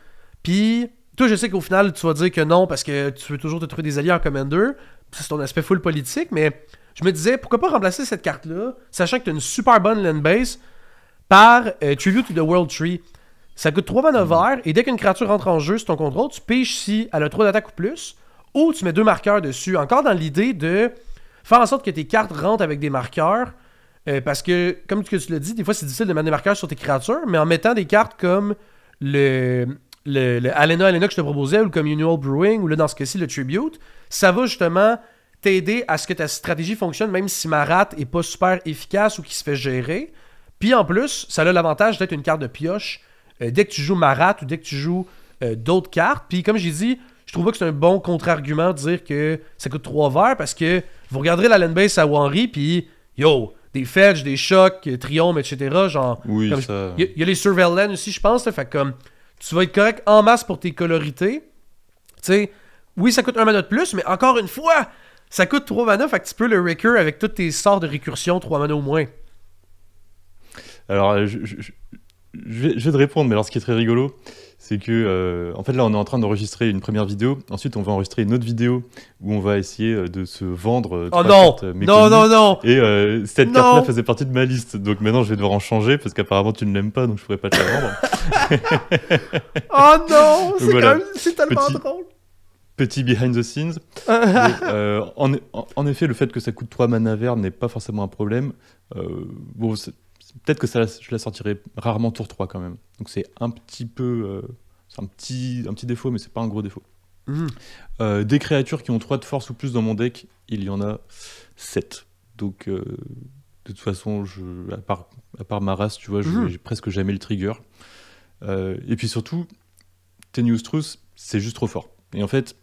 puis... Toi, je sais qu'au final, tu vas dire que non parce que tu veux toujours te trouver des alliés en Commander. C'est ton aspect full politique, mais je me disais, pourquoi pas remplacer cette carte-là, sachant que tu as une super bonne land base, par Tribute to the World Tree. Ça coûte 3 mana verts, et dès qu'une créature rentre en jeu sur ton contrôle, tu piges si elle a 3 d'attaque ou plus, ou tu mets 2 marqueurs dessus. Encore dans l'idée de faire en sorte que tes cartes rentrent avec des marqueurs, parce que, comme tu l'as dit, des fois c'est difficile de mettre des marqueurs sur tes créatures, mais en mettant des cartes comme le Alena que je te proposais, ou le Communal Brewing, ou là dans ce cas-ci le Tribute, ça va justement t'aider à ce que ta stratégie fonctionne, même si Marat est pas super efficace ou qu'il se fait gérer. Puis en plus, ça a l'avantage d'être une carte de pioche dès que tu joues Marat ou dès que tu joues d'autres cartes. Puis comme j'ai dit, je trouve pas que c'est un bon contre-argument de dire que ça coûte 3 verts, parce que vous regarderez la land base à Wanry, puis yo, des fetch, des chocs, triomphe, etc. Genre, oui, ça... Il y a les Surveillance aussi, je pense, là, fait comme... Tu vas être correct en masse pour tes colorités. Tu sais, oui, ça coûte 1 mana de plus, mais encore une fois, ça coûte 3 mana, fait que tu peux le recur avec tous tes sorts de récursion 3 mana au moins. Alors, je vais te répondre, mais alors ce qui est très rigolo, c'est que, en fait, là, on est en train d'enregistrer une première vidéo. Ensuite, on va enregistrer une autre vidéo où on va essayer de se vendre Oh trois non! cartes méconnues. Non, non, non! Et cette Non! carte-là faisait partie de ma liste. Donc maintenant, je vais devoir en changer parce qu'apparemment, tu ne l'aimes pas, donc je pourrais pas te la vendre. Oh non! C'est Voilà. quand même... C'est tellement Petit- drôle! Petit behind the scenes. En effet, le fait que ça coûte 3 mana verts n'est pas forcément un problème. Bon, peut-être que je la sortirai rarement tour 3 quand même. Donc c'est un petit peu... c'est un petit défaut, mais c'est pas un gros défaut. Des créatures qui ont 3 de force ou plus dans mon deck, il y en a 7. Donc de toute façon, à part ma race, tu vois, j'ai presque jamais le trigger. Et puis surtout, Tenuous Truce, c'est juste trop fort. Et en fait,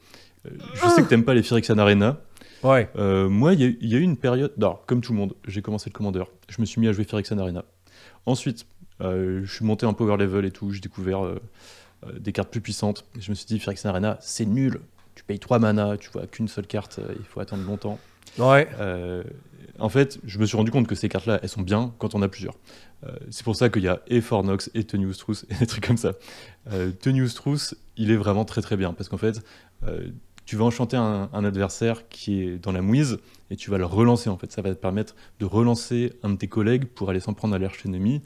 je sais que t'aimes pas les Phyrexian Arena. Ouais. Moi, il y a eu une période... Non, comme tout le monde, j'ai commencé le Commander. Je me suis mis à jouer Phyrexian Arena. Ensuite, je suis monté en power level et tout. J'ai découvert des cartes plus puissantes. Et je me suis dit, Phyrexian Arena, c'est nul. Tu payes 3 mana, tu vois qu'une seule carte, il faut attendre longtemps. Ouais. En fait, je me suis rendu compte que ces cartes-là, elles sont bien quand on a plusieurs. C'est pour ça qu'il y a et Fornox et Tenuous Truce et des trucs comme ça. Tenuous Truce, il est vraiment très très bien parce qu'en fait, tu vas enchanter un adversaire qui est dans la mouise et tu vas le relancer en fait. Ça va te permettre de relancer un de tes collègues pour aller s'en prendre à l'arch-ennemi.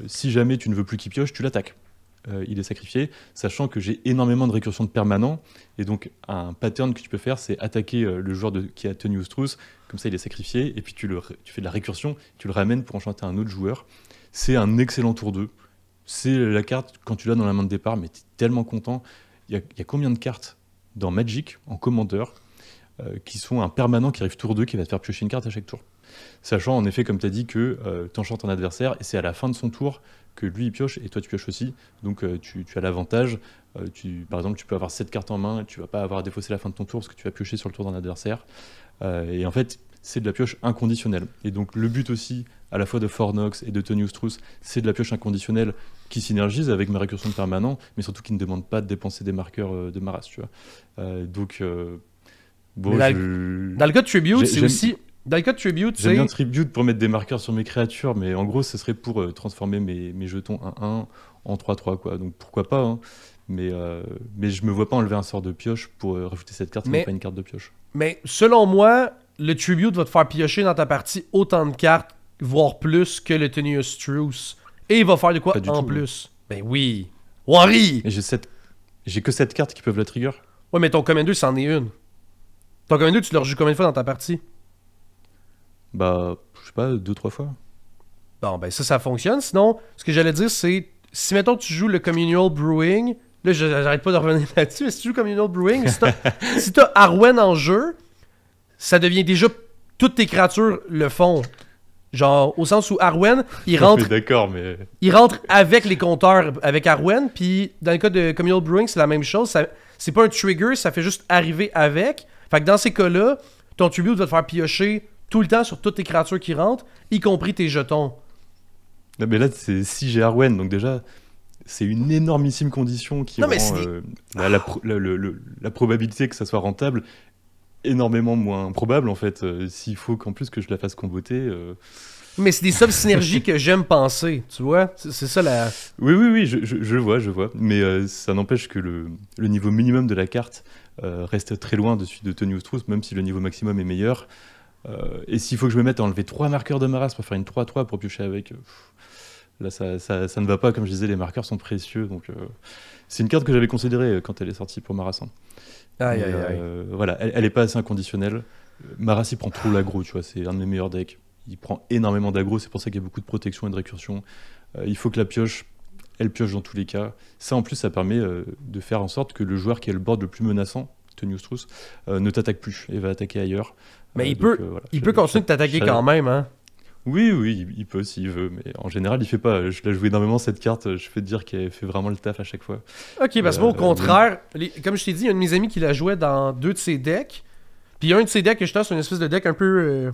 Si jamais tu ne veux plus qu'il pioche, tu l'attaques. Il est sacrifié, sachant que j'ai énormément de récursion de permanent, et donc un pattern que tu peux faire, c'est attaquer le joueur qui a Tenuous Truce, comme ça il est sacrifié, et puis tu fais de la récursion, tu le ramènes pour enchanter un autre joueur. C'est un excellent tour 2. C'est la carte, quand tu l'as dans la main de départ, mais tu es tellement content. Il y a combien de cartes dans Magic, en Commander, qui sont un permanent qui arrive tour 2, qui va te faire piocher une carte à chaque tour. Sachant en effet, comme tu as dit, que tu enchantes un adversaire, et c'est à la fin de son tour que lui il pioche et toi tu pioches aussi, donc tu as l'avantage. Par exemple, tu peux avoir 7 cartes en main, tu vas pas avoir à défausser la fin de ton tour parce que tu vas piocher sur le tour d'un adversaire. Et en fait, c'est de la pioche inconditionnelle. Et donc le but aussi, à la fois de Fornox et de Tenuous Truce, c'est de la pioche inconditionnelle qui synergise avec ma récursion de permanent, mais surtout qui ne demande pas de dépenser des marqueurs de ma race, tu vois. Bon, dans le cas de Tribute, c'est aussi... Dans le cas de Tribute, j'aime bien Tribute pour mettre des marqueurs sur mes créatures, mais en gros, ce serait pour transformer mes jetons 1-1 en 3-3, quoi. Donc pourquoi pas, hein. Mais je me vois pas enlever un sort de pioche pour rajouter cette carte, mais pas une carte de pioche. Mais selon moi, le Tribute va te faire piocher dans ta partie autant de cartes, voire plus, que le Tenuous Truce. Et il va faire de quoi en plus? Ben oui. Worry! Et j'ai que 7 cartes qui peuvent la trigger. Ouais, mais ton Commander, c'en est une. Ton Commander, tu le rejoues combien de fois dans ta partie? Bah, je sais pas, 2-3 fois. Bon, ben ça fonctionne. Sinon, ce que j'allais dire, c'est... Si, mettons, tu joues le Communal Brewing... Là, j'arrête pas de revenir là-dessus, mais si tu joues Communal Brewing, si t'as Arwen en jeu, ça devient déjà... Toutes tes créatures le font. Genre, au sens où Arwen, il rentre... D'accord, mais... Il rentre avec les compteurs, avec Arwen, puis dans le cas de Communal Brewing, c'est la même chose. C'est pas un trigger, ça fait juste arriver avec. Fait que dans ces cas-là, ton tribute va te faire piocher tout le temps sur toutes tes créatures qui rentrent, y compris tes jetons. Non, mais là, c'est si j'ai Arwen, donc déjà, c'est une énormissime condition qui rend la probabilité que ça soit rentable énormément moins probable, en fait. S'il faut qu'en plus que je la fasse comboter... Mais c'est des sub-synergies que j'aime penser, tu vois? C'est ça la... Oui, je vois. Mais ça n'empêche que le niveau minimum de la carte reste très loin de celui de Tenuous Truce, même si le niveau maximum est meilleur. Et s'il faut que je me mette à enlever 3 marqueurs de ma race pour faire une 3-3 pour piocher avec, là ça ne va pas. Comme je disais, les marqueurs sont précieux, donc c'est une carte que j'avais considérée quand elle est sortie pour ma race. Aïe. Voilà, elle est pas assez inconditionnelle. Ma race il prend trop l'aggro, tu vois, c'est un de mes meilleurs decks. Il prend énormément d'aggro, c'est pour ça qu'il y a beaucoup de protection et de récursion. Il faut que la pioche, elle pioche dans tous les cas. Ça en plus, ça permet de faire en sorte que le joueur qui a le board le plus menaçant, Tenuous Truce, ne t'attaque plus et va attaquer ailleurs. Mais il peut continuer de t'attaquer quand même, hein. Oui, il peut s'il veut, mais en général, il fait pas. Je l'ai joué énormément cette carte, je peux te dire qu'elle fait vraiment le taf à chaque fois. Ok, parce que moi, au contraire, comme je t'ai dit, il y a un de mes amis qui la jouait dans 2 de ses decks. Puis un de ses decks, justement, c'est une espèce de deck un peu.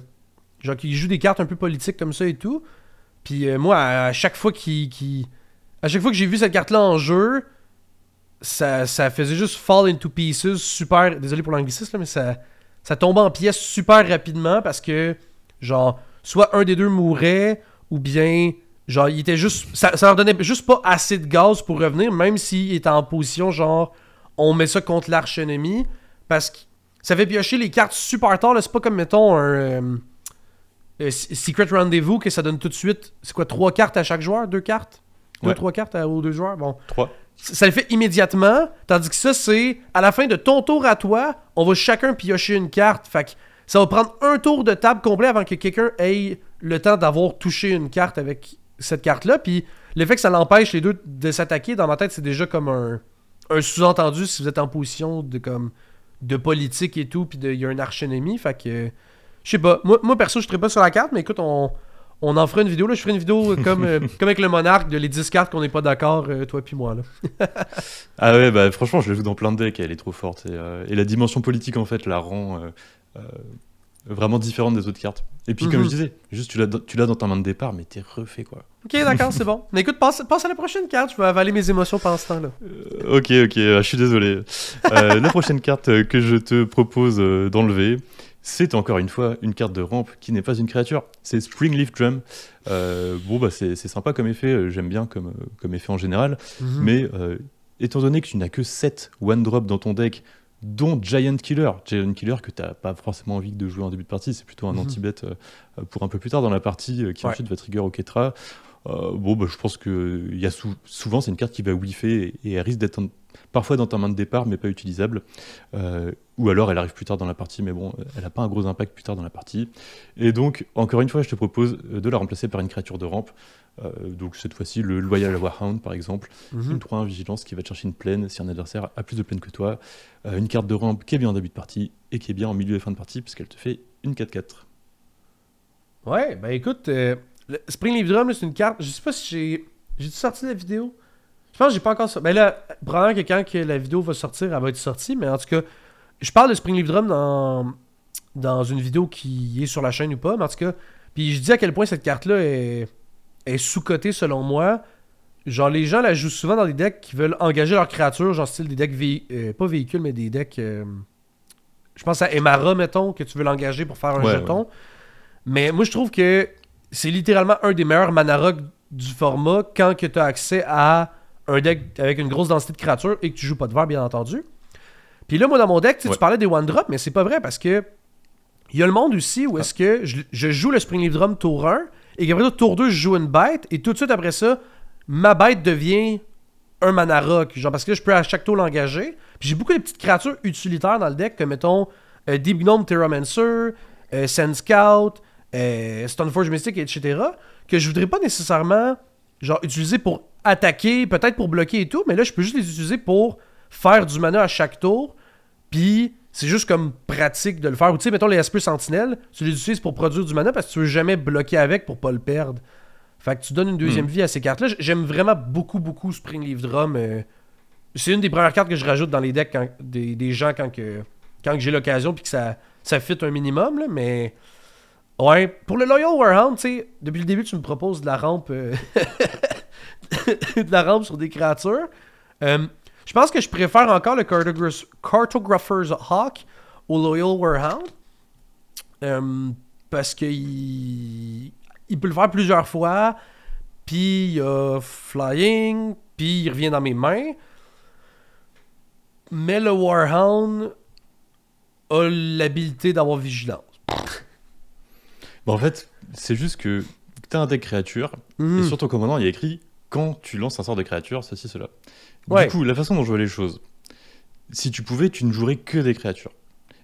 Genre, qui joue des cartes un peu politiques comme ça et tout. Puis moi, à chaque fois à chaque fois que j'ai vu cette carte-là en jeu, ça faisait juste fall into pieces, super. Désolé pour l'anglicisme, mais ça tombait en pièces super rapidement parce que, genre, soit un des deux mourait, ou bien Genre, il était juste... Ça leur donnait juste pas assez de gaz pour revenir, même s'il était en position, genre, on met ça contre l'arch-ennemi, parce que ça fait piocher les cartes super tard, là. C'est pas comme, mettons, un Secret Rendezvous, que ça donne tout de suite, c'est quoi, 3 cartes à chaque joueur? 2 cartes? 2-3 cartes aux 2 joueurs? Bon. 3. Ça le fait immédiatement, tandis que ça, c'est, à la fin de ton tour à toi, on va chacun piocher une carte, fait que ça va prendre un tour de table complet avant que quelqu'un ait le temps d'avoir touché une carte avec cette carte-là, puis le fait que ça l'empêche les deux de s'attaquer, dans ma tête, c'est déjà comme un sous-entendu si vous êtes en position de politique et tout, puis il y a un arch-ennemi, fait que, je sais pas, moi perso, je serais pas sur la carte, mais écoute, on en fera une vidéo, là, je ferai une vidéo comme avec le monarque, de les 10 cartes qu'on n'est pas d'accord, toi puis moi, là. Ah ouais, bah franchement, je la joue dans plein de decks, elle est trop forte, et la dimension politique, en fait, la rend... vraiment différente des autres cartes. Et puis, comme je disais, juste tu l'as dans ta main de départ, mais t'es refait, quoi. Ok, d'accord, c'est bon. Mais écoute, passe à la prochaine carte, je vais avaler mes émotions pendant ce temps-là. Ok, je suis désolé. La prochaine carte que je te propose d'enlever, c'est encore une fois une carte de rampe qui n'est pas une créature, c'est Springleaf Drum. Bon, bah c'est sympa comme effet, j'aime bien comme effet en général, mais étant donné que tu n'as que 7 one-drop dans ton deck, dont Giant Killer que t'as pas forcément envie de jouer en début de partie, c'est plutôt un anti-bet pour un peu plus tard dans la partie qui ensuite va trigger Oketra. Bon, bah, je pense que souvent c'est une carte qui va whiffer et elle risque d'être parfois dans ta main de départ mais pas utilisable. Ou alors elle arrive plus tard dans la partie, mais bon, elle n'a pas un gros impact plus tard dans la partie. Et donc, encore une fois, je te propose de la remplacer par une créature de rampe. Donc cette fois-ci, le Loyal Warhound par exemple, une 3-1 vigilance qui va te chercher une plaine si un adversaire a plus de plaine que toi. Une carte de rampe qui est bien en début de partie et qui est bien en milieu et fin de partie puisqu'elle te fait une 4-4. Ouais, ben écoute, Springleaf Drum, c'est une carte, je sais pas si j'ai sorti la vidéo. Je pense que j'ai pas encore sorti. Ben là, probablement que quand la vidéo va sortir, elle va être sortie, mais en tout cas, je parle de Springleaf Drum dans une vidéo qui est sur la chaîne ou pas, mais en tout cas, puis je dis à quel point cette carte-là est sous-cotée selon moi. Genre, les gens la jouent souvent dans des decks qui veulent engager leurs créatures, genre style des decks, pas véhicules, mais des decks... je pense à Emara, mettons, que tu veux l'engager pour faire un jeton. Ouais. Mais moi, je trouve que c'est littéralement un des meilleurs mana rock du format quand tu as accès à un deck avec une grosse densité de créatures et que tu joues pas de vert, bien entendu. Puis là, moi, dans mon deck, tu parlais des one-drop, mais c'est pas vrai parce que il y a le monde aussi où est-ce que je joue le Springleaf Drum tour 1 et qu'après ça, tour 2, je joue une bête et tout de suite après ça, ma bête devient un mana rock. Genre parce que là, je peux à chaque tour l'engager. Puis j'ai beaucoup de petites créatures utilitaires dans le deck, comme mettons Deep Gnome Terramancer, Sand Scout, Stoneforge Mystic, etc. que je voudrais pas nécessairement genre utiliser pour attaquer, peut-être pour bloquer et tout, mais là, je peux juste les utiliser pour faire du mana à chaque tour. Puis c'est juste comme pratique de le faire. Ou tu sais, mettons les SP Sentinelles, tu les utilises pour produire du mana parce que tu veux jamais bloquer avec pour pas le perdre. Fait que tu donnes une deuxième vie à ces cartes-là. J'aime vraiment beaucoup, beaucoup Springleaf Drum. C'est une des premières cartes que je rajoute dans les decks des gens quand j'ai l'occasion puis que ça fit un minimum. Là, mais ouais, pour le Loyal Warhound, tu sais, depuis le début, tu me proposes de la rampe de la rampe sur des créatures. Je pense que je préfère encore le Cartographer's Hawk au Loyal Warhound. Parce que il peut le faire plusieurs fois. Puis il a Flying. Puis il revient dans mes mains. Mais le Warhound a l'habilité d'avoir vigilance. Bon, en fait, c'est juste que tu as un deck créature. Et sur ton commandant, il y a écrit quand tu lances un sort de créature, ceci, cela. Du coup, la façon dont je vois les choses, si tu pouvais, tu ne jouerais que des créatures.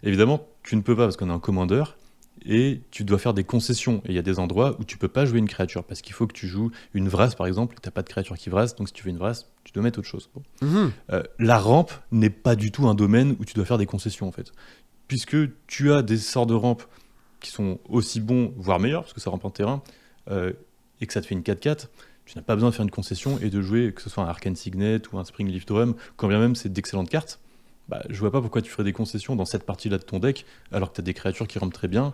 Évidemment, tu ne peux pas parce qu'on est un commandeur et tu dois faire des concessions. Et il y a des endroits où tu peux pas jouer une créature parce qu'il faut que tu joues une vrasse par exemple. Tu n'as pas de créature qui vrasse, donc si tu veux une vrasse, tu dois mettre autre chose. Bon. La rampe n'est pas du tout un domaine où tu dois faire des concessions en fait. Puisque tu as des sorts de rampe qui sont aussi bons, voire meilleurs, parce que ça rampe en terrain, et que ça te fait une 4-4. Tu n'as pas besoin de faire une concession et de jouer, que ce soit un Arcane Signet ou un Springleaf Drum, quand bien même c'est d'excellentes cartes. Bah, je vois pas pourquoi tu ferais des concessions dans cette partie-là de ton deck, alors que tu as des créatures qui rampent très bien,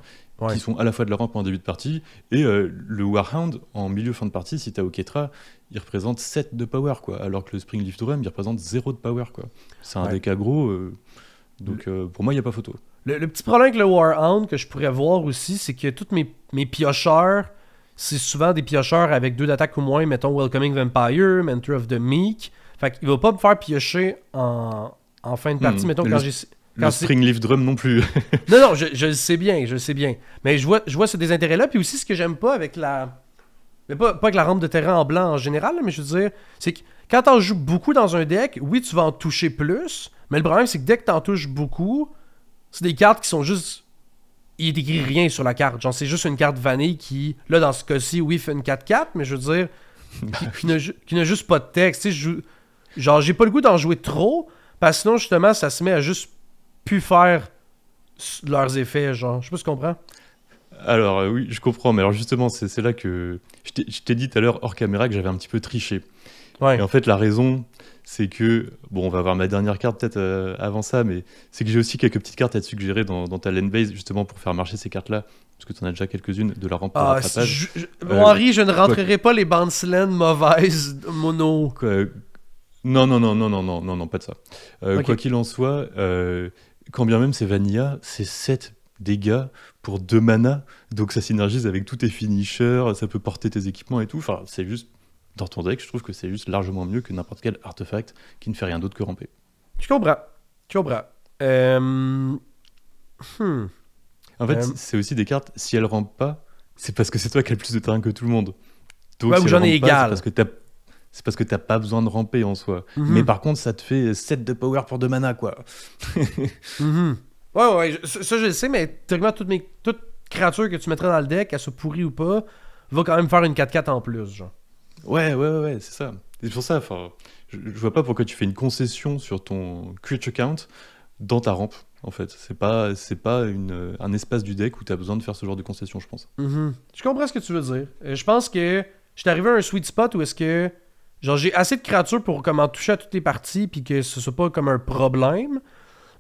qui sont à la fois de la rampe en début de partie, et le Warhound, en milieu-fin de partie, si tu as Oketra, il représente 7 de power, quoi, alors que le Springleaf Drum, il représente 0 de power, quoi. C'est un deck aggro, donc pour moi, il n'y a pas photo. Le petit problème avec le Warhound que je pourrais voir aussi, c'est que tous mes piocheurs, c'est souvent des piocheurs avec 2 d'attaque ou moins, mettons Welcoming Vampire, Mentor of the Meek. Fait qu'il va pas me faire piocher en fin de partie, mettons quand j'ai... Le Springleaf Drum non plus. Non, je le sais bien, Mais je vois ce désintérêt-là, puis aussi ce que j'aime pas avec la... Mais pas avec la rampe de terrain en blanc en général, là, mais je veux dire, c'est que quand t'en joues beaucoup dans un deck, oui, tu vas en toucher plus, mais le problème, c'est que dès que t'en touches beaucoup, c'est des cartes qui sont juste... Il est écrit rien sur la carte. Genre, c'est juste une carte vanille qui, là, dans ce cas-ci, oui, fait une 4-4, mais je veux dire, qui n'a juste pas de texte. Tu sais, genre, j'ai pas le goût d'en jouer trop, parce que sinon, justement, ça se met à juste plus faire leurs effets, genre. Je sais pas si tu comprends. Alors, oui, je comprends, mais alors justement, c'est là que... Je t'ai dit tout à l'heure, hors caméra, que j'avais un petit peu triché. Ouais. Et en fait, la raison, c'est que... Bon, on va voir ma dernière carte peut-être avant ça, mais c'est que j'ai aussi quelques petites cartes à te suggérer dans ta lane base, justement, pour faire marcher ces cartes-là. Parce que tu en as déjà quelques-unes de la rampe de rattrapage. Henri, je ne rentrerai pas les bounce lands mauvaises mono. Non, pas de ça. Ok. Quoi qu'il en soit, quand bien même c'est Vanilla, c'est 7 dégâts pour 2 mana, donc ça synergise avec tous tes finishers, ça peut porter tes équipements et tout. Enfin, c'est juste, dans ton deck, je trouve que c'est juste largement mieux que n'importe quel artefact qui ne fait rien d'autre que ramper. Je comprends. En fait, c'est aussi des cartes, si elles rampent pas, c'est parce que c'est toi qui as le plus de terrain que tout le monde. Donc, Ouais, si ou elles j'en ai rampent pas, égal. c'est parce que t'as pas besoin de ramper en soi. Mais par contre, ça te fait 7 de power pour 2 mana, quoi. Ouais, ça je le sais, mais théoriquement, toute créature que tu mettrais dans le deck, qu'elle soit pourrie ou pas, va quand même faire une 4-4 en plus, genre. Ouais, c'est ça. C'est pour ça, enfin, je vois pas pourquoi tu fais une concession sur ton creature count dans ta rampe, en fait. C'est pas un espace du deck où t'as besoin de faire ce genre de concession, je pense. Je comprends ce que tu veux dire. Je pense que je suis arrivé à un sweet spot où est-ce que genre j'ai assez de créatures pour comme en toucher à toutes les parties puis que ce soit pas comme un problème.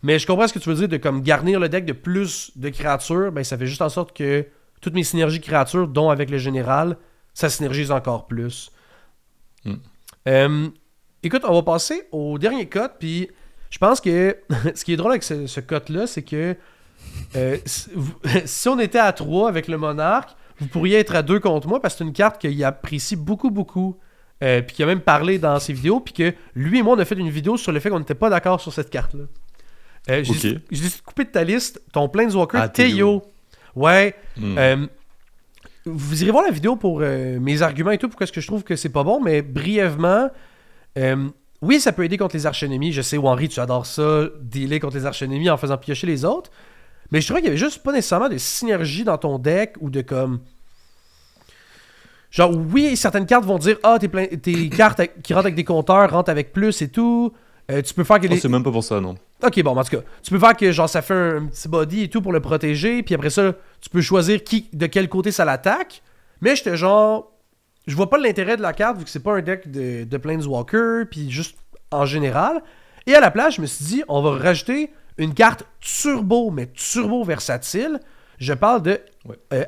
Mais je comprends ce que tu veux dire de comme garnir le deck de plus de créatures, ben ça fait juste en sorte que toutes mes synergies créatures, dont avec le général, ça synergise encore plus. Écoute, on va passer au dernier code, puis je pense que ce qui est drôle avec ce code-là, c'est que si on était à 3 avec le monarque, vous pourriez être à 2 contre moi parce que c'est une carte qu'il apprécie beaucoup, puis qu'il a même parlé dans ses vidéos, puis que lui et moi, on a fait une vidéo sur le fait qu'on n'était pas d'accord sur cette carte-là. J'ai décidé de couper de ta liste ton Planeswalker Théo. Ouais. Vous irez voir la vidéo pour mes arguments et tout, pourquoi est-ce que je trouve que c'est pas bon, mais brièvement, oui, ça peut aider contre les archennemis. Je sais, Henri, tu adores ça, dealer contre les archennemis en faisant piocher les autres. Mais je trouvais qu'il y avait juste pas nécessairement de synergie dans ton deck ou de comme... Genre, oui, certaines cartes vont dire « Ah, tes cartes qui rentrent avec des compteurs rentrent avec plus et tout. » Tu peux faire que c'est même pas pour ça, non. Ok, bon, en tout cas, tu peux faire que genre ça fait un petit body et tout pour le protéger, puis après ça, tu peux choisir de quel côté ça l'attaque. Mais j'étais genre... Je vois pas l'intérêt de la carte vu que c'est pas un deck de Planeswalker, puis juste en général. Et à la place, je me suis dit, on va rajouter une carte turbo, mais turbo versatile. Je parle de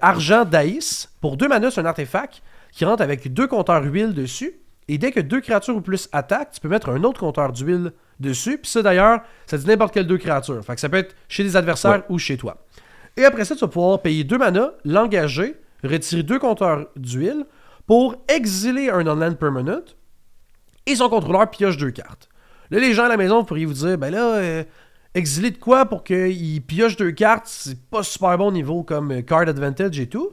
Argent Daïs. Pour 2 mana, c'est un artefact qui rentre avec 2 compteurs huile dessus. Et dès que 2 créatures ou plus attaquent, tu peux mettre un autre compteur d'huile dessus. Puis ça, d'ailleurs, ça dit n'importe quelle 2 créatures. Fait que ça peut être chez des adversaires ou chez toi. Et après ça, tu vas pouvoir payer 2 mana, l'engager, retirer 2 compteurs d'huile pour exiler un on-land permanent. Et son contrôleur pioche 2 cartes. Là, les gens à la maison, vous pourriez vous dire, ben là, exiler de quoi pour qu'il pioche 2 cartes, c'est pas super bon niveau comme card advantage et tout.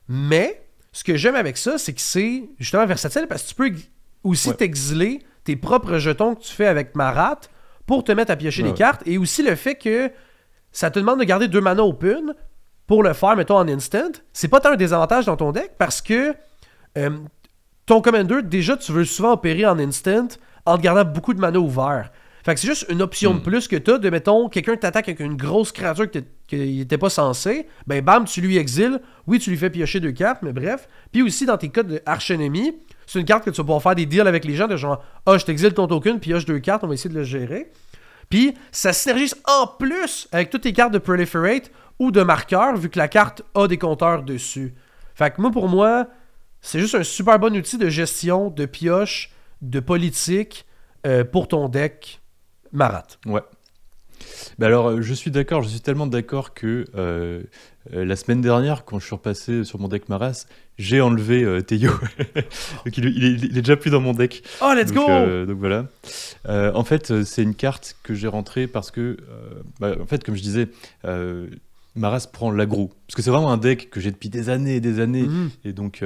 Mais ce que j'aime avec ça, c'est que c'est justement versatile parce que tu peux aussi t'exiler tes propres jetons que tu fais avec Marat pour te mettre à piocher des cartes. Et aussi le fait que ça te demande de garder 2 mana open pour le faire, mettons, en instant. C'est pas tant un désavantage dans ton deck parce que ton commander, déjà, tu veux souvent opérer en instant en te gardant beaucoup de mana ouvert. Fait que c'est juste une option de plus que t'as de, mettons, quelqu'un t'attaque avec une grosse créature qu'il était pas censé, ben bam, tu lui exiles. Oui, tu lui fais piocher 2 cartes, mais bref. Puis aussi, dans tes codes de archenemy, c'est une carte que tu vas pouvoir faire des deals avec les gens de genre, je t'exile ton token, pioche 2 cartes, on va essayer de le gérer. Puis ça synergise en plus avec toutes tes cartes de Proliferate ou de marqueur, vu que la carte a des compteurs dessus. Fait que moi, pour moi, c'est juste un super bon outil de gestion, de pioche, de politique pour ton deck Marat. Ouais. Bah alors, je suis d'accord, je suis tellement d'accord que la semaine dernière, quand je suis repassé sur mon deck Maras, j'ai enlevé Teio. Donc il est déjà plus dans mon deck. Oh, let's go! Donc voilà. En fait, c'est une carte que j'ai rentrée parce que, en fait, comme je disais, Maras prend l'aggro. Parce que c'est vraiment un deck que j'ai depuis des années et des années. Mhm. Et donc,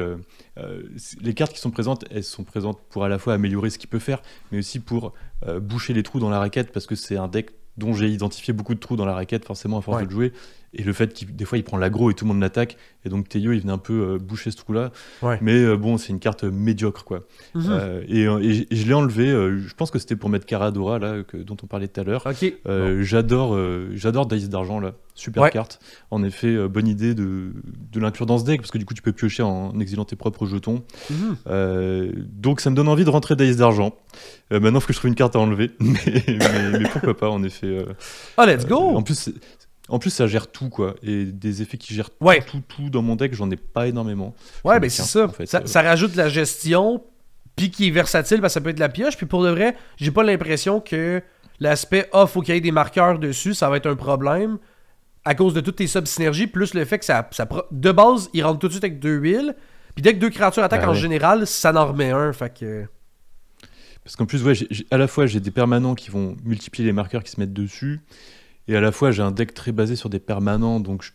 les cartes qui sont présentes, elles sont présentes pour à la fois améliorer ce qu'il peut faire, mais aussi pour boucher les trous dans la raquette, parce que c'est un deck dont j'ai identifié beaucoup de trous dans la raquette, forcément, à force Ouais. de le jouer. Et le fait qu'il des fois, il prend l'aggro et tout le monde l'attaque. Et donc, Teio, il venait un peu boucher ce trou-là. Ouais. Mais bon, c'est une carte médiocre, quoi. Mhm. Et je l'ai enlevé. Je pense que c'était pour mettre Caradora, là, dont on parlait tout à l'heure. Ok. J'adore Dice d'argent, là. Super Ouais. carte. En effet, bonne idée de l'inclure dans ce deck, parce que du coup, tu peux piocher en exilant tes propres jetons. Mhm. Donc, ça me donne envie de rentrer Dice d'argent. Maintenant, il faut que je trouve une carte à enlever. Mais pourquoi pas, en effet. Oh, let's go! En plus, ça gère tout, quoi. Et des effets qui gèrent Ouais. tout dans mon deck, j'en ai pas énormément. Ouais, J'en ai ben c'est qu'un, ça. en fait. Ça rajoute de la gestion, puis qui est versatile, parce que ça peut être de la pioche. Puis pour de vrai, j'ai pas l'impression que l'aspect « Ah, faut qu'il y ait des marqueurs dessus », ça va être un problème à cause de toutes tes sub-synergies, plus le fait que de base, il rentre tout de suite avec 2 huiles. Puis dès que 2 créatures attaquent, Bah en ouais. général, ça en remet un. Fait que... Parce qu'en plus, ouais, à la fois, j'ai des permanents qui vont multiplier les marqueurs qui se mettent dessus, et à la fois, j'ai un deck très basé sur des permanents, donc je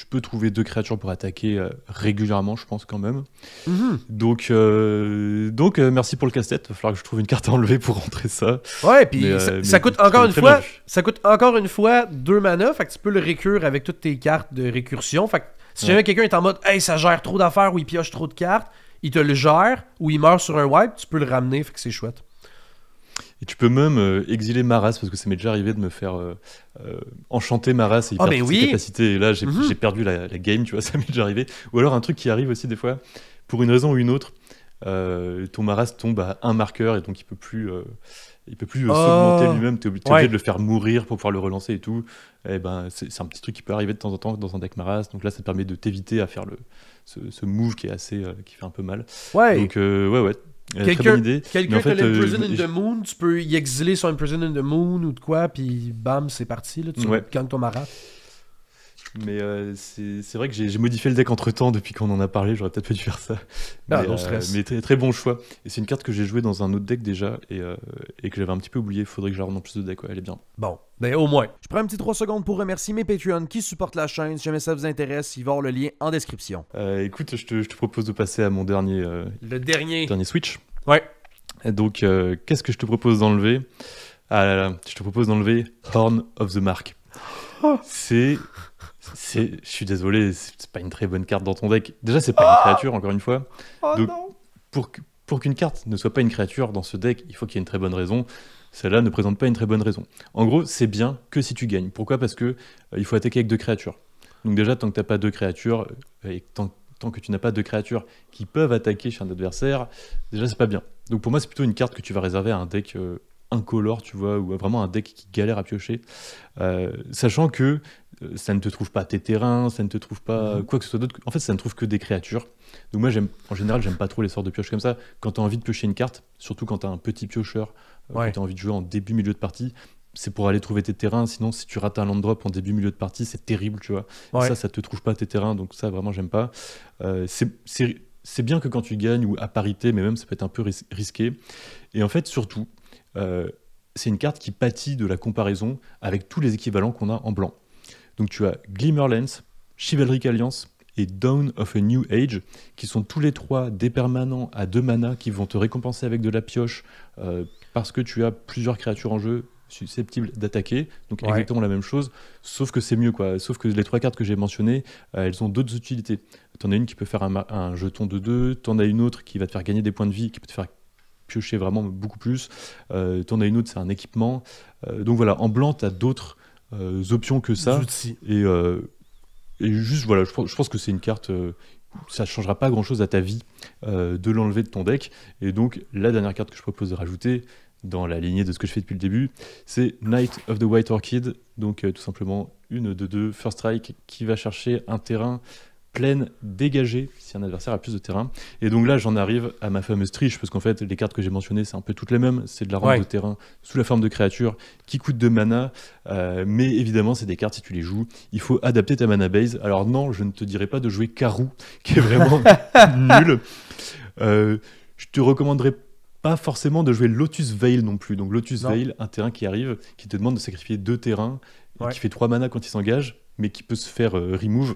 peux trouver 2 créatures pour attaquer régulièrement, je pense, quand même. Mhm. Donc, merci pour le casse-tête. Il va falloir que je trouve une carte à enlever pour rentrer ça. Ouais, puis Mais, ça, mais ça coûte très- encore une très fois, bien vu. ça coûte encore une fois 2 mana, fait que tu peux le récure avec toutes tes cartes de récursion. Fait que si Ouais. jamais quelqu'un est en mode hey, ça gère trop d'affaires ou il pioche trop de cartes, il te le gère ou il meurt sur un wipe, tu peux le ramener, fait que c'est chouette. Et tu peux même exiler Maras, parce que ça m'est déjà arrivé de me faire enchanter Maras et il Ah, perd ben toutes oui. ses capacités. Et là, Mhm. j'ai perdu la game, tu vois, ça m'est déjà arrivé. Ou alors un truc qui arrive aussi des fois, pour une raison ou une autre, ton Maras tombe à un marqueur et donc il peut plus s'augmenter lui-même. T'es Ouais. obligé de le faire mourir pour pouvoir le relancer et tout. Et ben, c'est un petit truc qui peut arriver de temps en temps dans un deck Maras. Donc là, ça te permet de t'éviter à faire ce move qui est assez, qui fait un peu mal. Ouais. Donc ouais. Très Quelqu'un bonne idée. Mais quelqu'un en fait, qui a l'Imprison in je- the Moon, tu peux y exiler sur Imprison in the Moon ou de quoi, puis bam, c'est parti, là, tu Ouais. gagnes ton marat. Mais c'est vrai que j'ai modifié le deck entre temps depuis qu'on en a parlé, j'aurais peut-être pas dû faire ça. Ah, Mais, no stress. mais très, très bon choix. Et c'est une carte que j'ai jouée dans un autre deck déjà et que j'avais un petit peu oublié. Faudrait que je la rende en plus de deck, ouais, elle est bien. Bon, ben au moins. Je prends un petit 3 secondes pour remercier mes Patreons qui supportent la chaîne. Si jamais ça vous intéresse, il va y avoir le lien en description. Écoute, je te propose de passer à mon dernier Le dernier. switch. Ouais. Et donc, qu'est-ce que je te propose d'enlever? Ah là là, je te propose d'enlever Horn of the Mark. Je suis désolé, c'est pas une très bonne carte dans ton deck. Déjà, c'est pas une créature, encore une fois. Oh Donc, non. pour qu'une carte ne soit pas une créature dans ce deck, il faut qu'il y ait une très bonne raison. Celle-là ne présente pas une très bonne raison. En gros, c'est bien que si tu gagnes. Pourquoi? Parce que il faut attaquer avec 2 créatures. Donc déjà, tant que tu n'as pas 2 créatures, et tant que tu n'as pas 2 créatures qui peuvent attaquer chez un adversaire, déjà, c'est pas bien. Donc pour moi, c'est plutôt une carte que tu vas réserver à un deck incolore, tu vois, ou à vraiment un deck qui galère à piocher. Sachant que ça ne te trouve pas tes terrains, ça ne te trouve pas quoi que ce soit d'autre. En fait, ça ne trouve que des créatures. Donc moi, en général, j'aime pas trop les sorts de pioche comme ça. Quand tu as envie de piocher une carte, surtout quand tu as un petit piocheur, Ouais. quand tu as envie de jouer en début, milieu de partie, c'est pour aller trouver tes terrains. Sinon, si tu rates un land drop en début, milieu de partie, c'est terrible, tu vois. Ouais. Ça te trouve pas tes terrains, donc ça, vraiment, j'aime pas. C'est bien que quand tu gagnes, ou à parité, mais même ça peut être un peu risqué. Et en fait, surtout, c'est une carte qui pâtit de la comparaison avec tous les équivalents qu'on a en blanc. Donc tu as Glimmerlance, Chivalric Alliance et Dawn of a New Age, qui sont tous les 3 des permanents à 2 mana qui vont te récompenser avec de la pioche parce que tu as plusieurs créatures en jeu susceptibles d'attaquer. Donc Ouais. exactement la même chose, sauf que c'est mieux, quoi. Sauf que les 3 cartes que j'ai mentionnées, elles ont d'autres utilités. T'en as une qui peut faire un jeton de 2, t'en as une autre qui va te faire gagner des points de vie, qui peut te faire piocher vraiment beaucoup plus. T'en as une autre, c'est un équipement. Donc voilà, en blanc, t'as d'autres options que ça. Outils. Et juste, voilà, je pense que c'est une carte, ça ne changera pas grand-chose à ta vie de l'enlever de ton deck. Et donc, la dernière carte que je propose de rajouter, dans la lignée de ce que je fais depuis le début, c'est Knight of the White Orchid. Donc, tout simplement, une de 2 First Strike qui va chercher un terrain pleine, dégagée, si un adversaire a plus de terrain. Et donc là, j'en arrive à ma fameuse triche, parce qu'en fait, les cartes que j'ai mentionnées, c'est un peu toutes les mêmes. C'est de la rampe de terrain sous la forme de créatures qui coûtent 2 mana. Mais évidemment, c'est des cartes, si tu les joues, il faut adapter ta mana base. Alors non, je ne te dirais pas de jouer Karou, qui est vraiment nul. Je te recommanderais pas forcément de jouer Lotus Veil non plus. Donc Lotus Veil, un terrain qui arrive, qui te demande de sacrifier 2 terrains, et qui fait 3 mana quand il s'engage, mais qui peut se faire remove.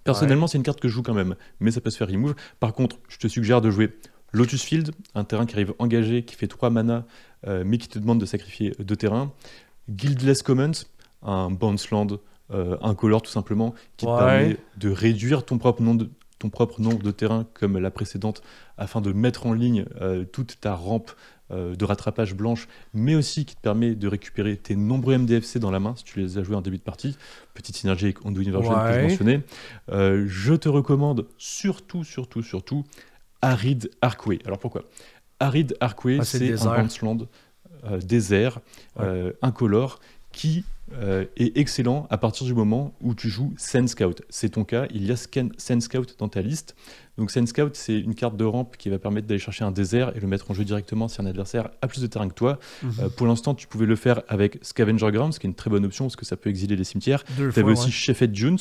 Personnellement, c'est une carte que je joue quand même, mais ça peut se faire remove. Par contre, je te suggère de jouer Lotus Field, un terrain qui arrive engagé, qui fait 3 mana, mais qui te demande de sacrifier 2 terrains. Guildless Commons, un bounce land, incolore tout simplement, qui te permet de réduire ton propre nombre de terrain comme la précédente, afin de mettre en ligne toute ta rampe de rattrapage blanche, mais aussi qui te permet de récupérer tes nombreux MDFC dans la main si tu les as joués en début de partie. Petite synergie avec Onduin Version que je mentionnais. Je te recommande surtout Arid Archway. Alors pourquoi Arid Archway, c'est un bounce land désert, incolore, qui est excellent à partir du moment où tu joues Sand Scout. C'est ton cas, il y a Sand Scout dans ta liste. Donc Sand Scout, c'est une carte de rampe qui va permettre d'aller chercher un désert et le mettre en jeu directement si un adversaire a plus de terrain que toi. Pour l'instant, tu pouvais le faire avec Scavenger Grounds, qui est une très bonne option parce que ça peut exiler les cimetières. Tu avais aussi Shepherd Dunes,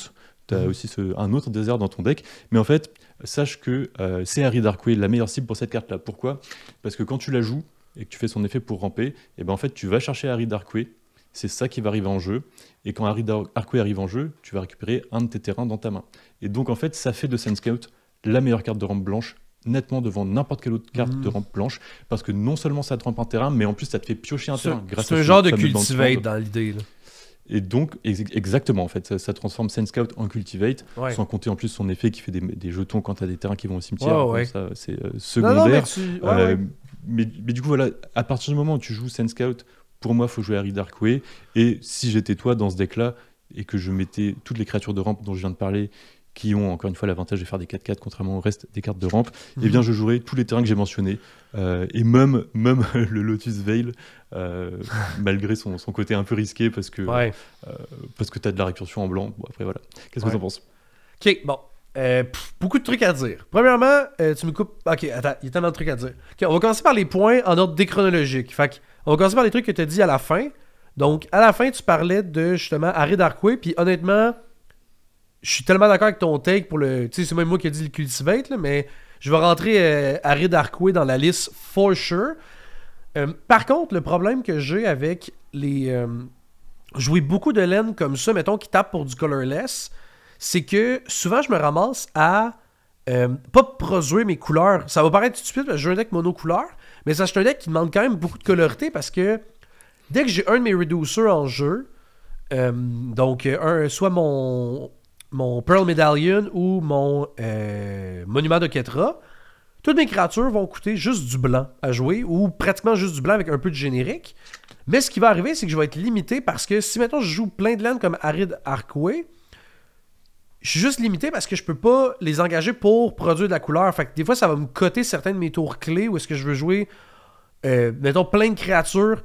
tu as aussi un autre désert dans ton deck. Mais en fait, sache que c'est Arid Archway la meilleure cible pour cette carte-là. Pourquoi ? Parce que quand tu la joues et que tu fais son effet pour ramper, et ben en fait, tu vas chercher Arid Archway. C'est ça qui va arriver en jeu. Et quand Arid Archway arrive en jeu, tu vas récupérer un de tes terrains dans ta main. Et donc, en fait, ça fait de Sand Scout la meilleure carte de rampe blanche, nettement devant n'importe quelle autre carte de rampe blanche, parce que non seulement ça te rampe un terrain, mais en plus, ça te fait piocher un terrain. C'est un genre de cultivate dans l'idée. Et donc, exactement, en fait, ça transforme Sand Scout en cultivate, sans compter en plus son effet qui fait des jetons quand tu as des terrains qui vont au cimetière. Ça, c'est secondaire. Mais du coup, voilà, à partir du moment où tu joues Sand Scout, pour moi, il faut jouer Arid Archway. Et si j'étais toi dans ce deck-là, et que je mettais toutes les créatures de rampe dont je viens de parler, qui ont encore une fois l'avantage de faire des 4/4 contrairement au reste des cartes de rampe, eh bien je jouerais tous les terrains que j'ai mentionnés. Et même le Lotus Veil, malgré son côté un peu risqué, parce que tu as de la récursion en blanc. Bon, après, voilà. Qu'est-ce que tu en penses ? Ok, bon. Beaucoup de trucs à dire. Premièrement, tu me coupes. Ok, attends, il y a tellement de trucs à dire. Ok, on va commencer par les points en ordre déchronologique. Fait on va commencer par les trucs que tu as dit à la fin. Donc, à la fin, tu parlais de justement Arid Archway. Puis honnêtement, je suis tellement d'accord avec ton take pour le. Tu sais, c'est même moi qui ai dit le cultivate, là, mais je vais rentrer Arid Archway dans la liste for sure. Par contre, le problème que j'ai avec les. Jouer beaucoup de laine comme ça, mettons, qui tape pour du colorless, c'est que souvent, je me ramasse à pas produire mes couleurs. Ça va paraître stupide parce que j'ai un deck monocouleur, mais ça, c'est un deck qui demande quand même beaucoup de colorité parce que dès que j'ai un de mes reducers en jeu, donc soit mon Pearl Medallion ou mon Monument de Ketra, toutes mes créatures vont coûter juste du blanc à jouer ou pratiquement juste du blanc avec un peu de générique. Mais ce qui va arriver, c'est que je vais être limité parce que si maintenant je joue plein de laine comme Arid Archway, je suis juste limité parce que je peux pas les engager pour produire de la couleur. Fait que des fois, ça va me coter certains de mes tours clés où est-ce que je veux jouer, mettons, plein de créatures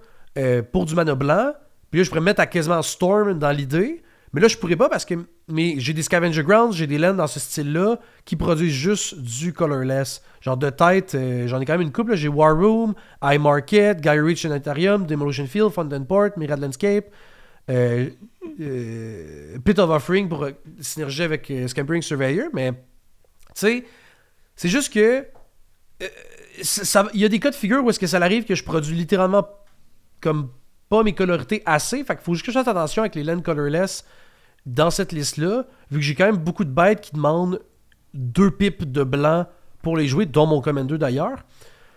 pour du mana blanc. Puis là, je pourrais me mettre à quasiment Storm dans l'idée. Mais là, je pourrais pas parce que j'ai des Scavenger Grounds, j'ai des laines dans ce style-là qui produisent juste du colorless. Genre de tête, j'en ai quand même une couple. Là. J'ai War Room, High Market, Gaia Reach Sanitarium, Demolition Field, Fountain Port, Mirad Landscape, Pit of Offering pour synergie avec Scampering Surveyor. Mais, tu sais, c'est juste que il y a des cas de figure où est-ce que ça arrive que je produis littéralement comme pas mes colorités assez. Fait qu'il faut juste que je fasse attention avec les laines colorless dans cette liste-là, vu que j'ai quand même beaucoup de bêtes qui demandent 2 pipes de blanc pour les jouer, dont mon Commander d'ailleurs.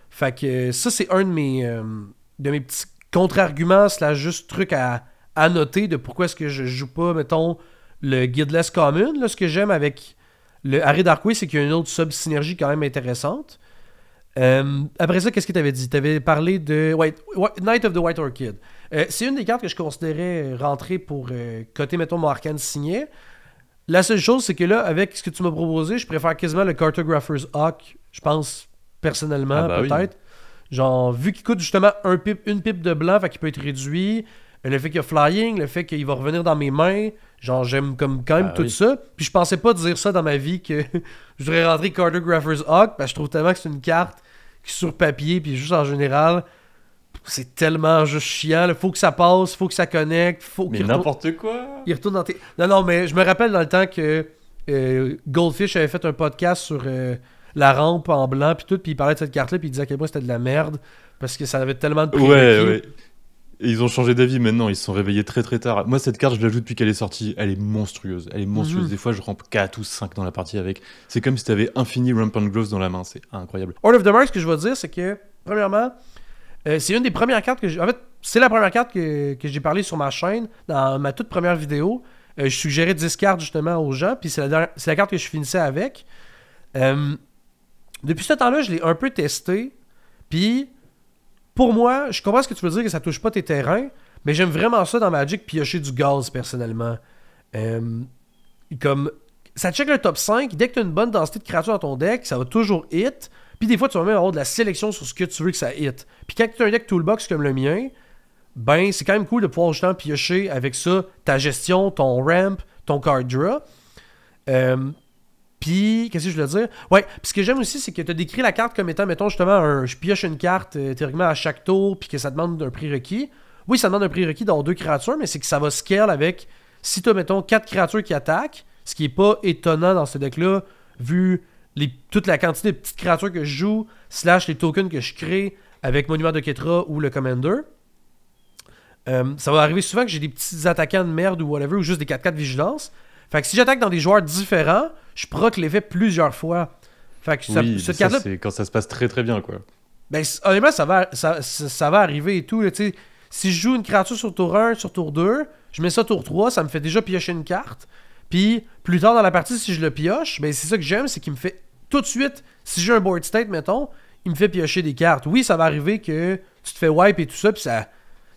Fait que ça, c'est un de mes petits contre-arguments / juste trucs à noter de pourquoi est-ce que je joue pas, mettons, le Guildless Common. Là, ce que j'aime avec le Arid Archway, c'est qu'il y a une autre sub-synergie quand même intéressante. Après ça, qu'est-ce que tu avais dit? Tu avais parlé de Knight of the White Orchid. C'est une des cartes que je considérais rentrer pour coter, mettons, mon arcane signé. La seule chose, c'est que là, avec ce que tu m'as proposé, je préfère quasiment le Cartographer's Hawk, je pense, personnellement, peut-être. Oui. Genre, vu qu'il coûte justement une pipe de blanc, fait qu'il peut être réduit. Le fait qu'il y a flying, le fait qu'il va revenir dans mes mains. Genre, j'aime comme quand même tout ça. Puis je pensais pas dire ça dans ma vie que je voudrais rentrer Cartographer's Hawk, parce que je trouve tellement que c'est une carte qui sur papier, puis juste en général, c'est tellement juste chiant. Là. Faut que ça passe, faut que ça connecte, faut Mais qu'il n'importe quoi. il retourne dans tes... Non, mais je me rappelle dans le temps que Goldfish avait fait un podcast sur la rampe en blanc, puis tout, puis il parlait de cette carte-là, puis il disait à quel point c'était de la merde, parce que ça avait tellement de prérequis. Ouais. Et ils ont changé d'avis maintenant, ils se sont réveillés très très tard. Moi, cette carte, je la joue depuis qu'elle est sortie. Elle est monstrueuse. Des fois, je rampe 4 ou 5 dans la partie avec. C'est comme si t'avais infini Rampant Growth dans la main. C'est incroyable. Order of the Mark, ce que je vais dire, c'est que, premièrement, c'est une des premières cartes que j'ai... En fait, c'est la première carte que j'ai parlé sur ma chaîne, dans ma toute première vidéo. Je suggérais 10 cartes, justement, aux gens, puis c'est la carte que je finissais avec. Depuis ce temps-là, je l'ai un peu testé, puis... Pour moi, je comprends ce que tu veux dire, que ça touche pas tes terrains, mais j'aime vraiment ça dans Magic, piocher du gaz, personnellement. Comme ça check le top 5, dès que tu as une bonne densité de créatures dans ton deck, ça va toujours hit, puis des fois, tu vas même avoir de la sélection sur ce que tu veux que ça hit. Puis quand tu as un deck toolbox comme le mien, ben, c'est quand même cool de pouvoir justement piocher avec ça ta gestion, ton ramp, ton card draw. Puis, qu'est-ce que je voulais dire? Ouais, puis ce que j'aime aussi, c'est que tu as décrit la carte comme étant, mettons, justement, je pioche une carte théoriquement à chaque tour, puis que ça demande un prérequis. Oui, ça demande un prérequis d'avoir 2 créatures, mais c'est que ça va scale avec, si tu as, mettons, 4 créatures qui attaquent, ce qui est pas étonnant dans ce deck-là, vu toute la quantité de petites créatures que je joue, / les tokens que je crée avec Monument de Ketra ou le Commander. Ça va arriver souvent que j'ai des petits attaquants de merde ou whatever, ou juste des 4-4 vigilance. Fait que si j'attaque dans des joueurs différents, je proc l'effet plusieurs fois. Fait que cette carte-là... c'est quand ça se passe très très bien, quoi. Ben, honnêtement, ça va arriver et tout. Là, si je joue une créature sur tour 1, sur tour 2, je mets ça tour 3, ça me fait déjà piocher une carte. Puis, plus tard dans la partie, si je le pioche, ben c'est ça que j'aime, c'est qu'il me fait tout de suite, si j'ai un board state, mettons, il me fait piocher des cartes. Oui, ça va arriver que tu te fais wipe et tout ça, puis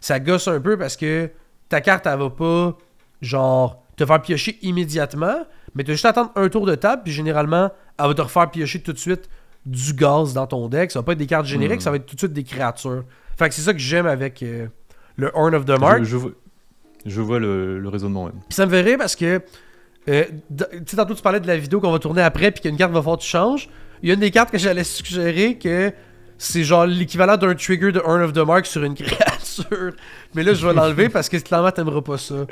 ça gosse un peu parce que ta carte, elle va pas, genre... te faire piocher immédiatement, mais tu as juste à attendre un tour de table, puis généralement, elle va te refaire piocher tout de suite du gaz dans ton deck. Ça va pas être des cartes génériques, ça va être tout de suite des créatures. Fait que c'est ça que j'aime avec le Horn of the Mark. Je vois le raisonnement, même. Puis ça me fait rire parce que, tu sais, tantôt tu parlais de la vidéo qu'on va tourner après, puis qu'une carte va falloir que tu changes. Il y a une des cartes que j'allais suggérer que c'est genre l'équivalent d'un trigger de Horn of the Mark sur une créature. Mais là, je vais l'enlever parce que clairement, t'aimeras pas ça.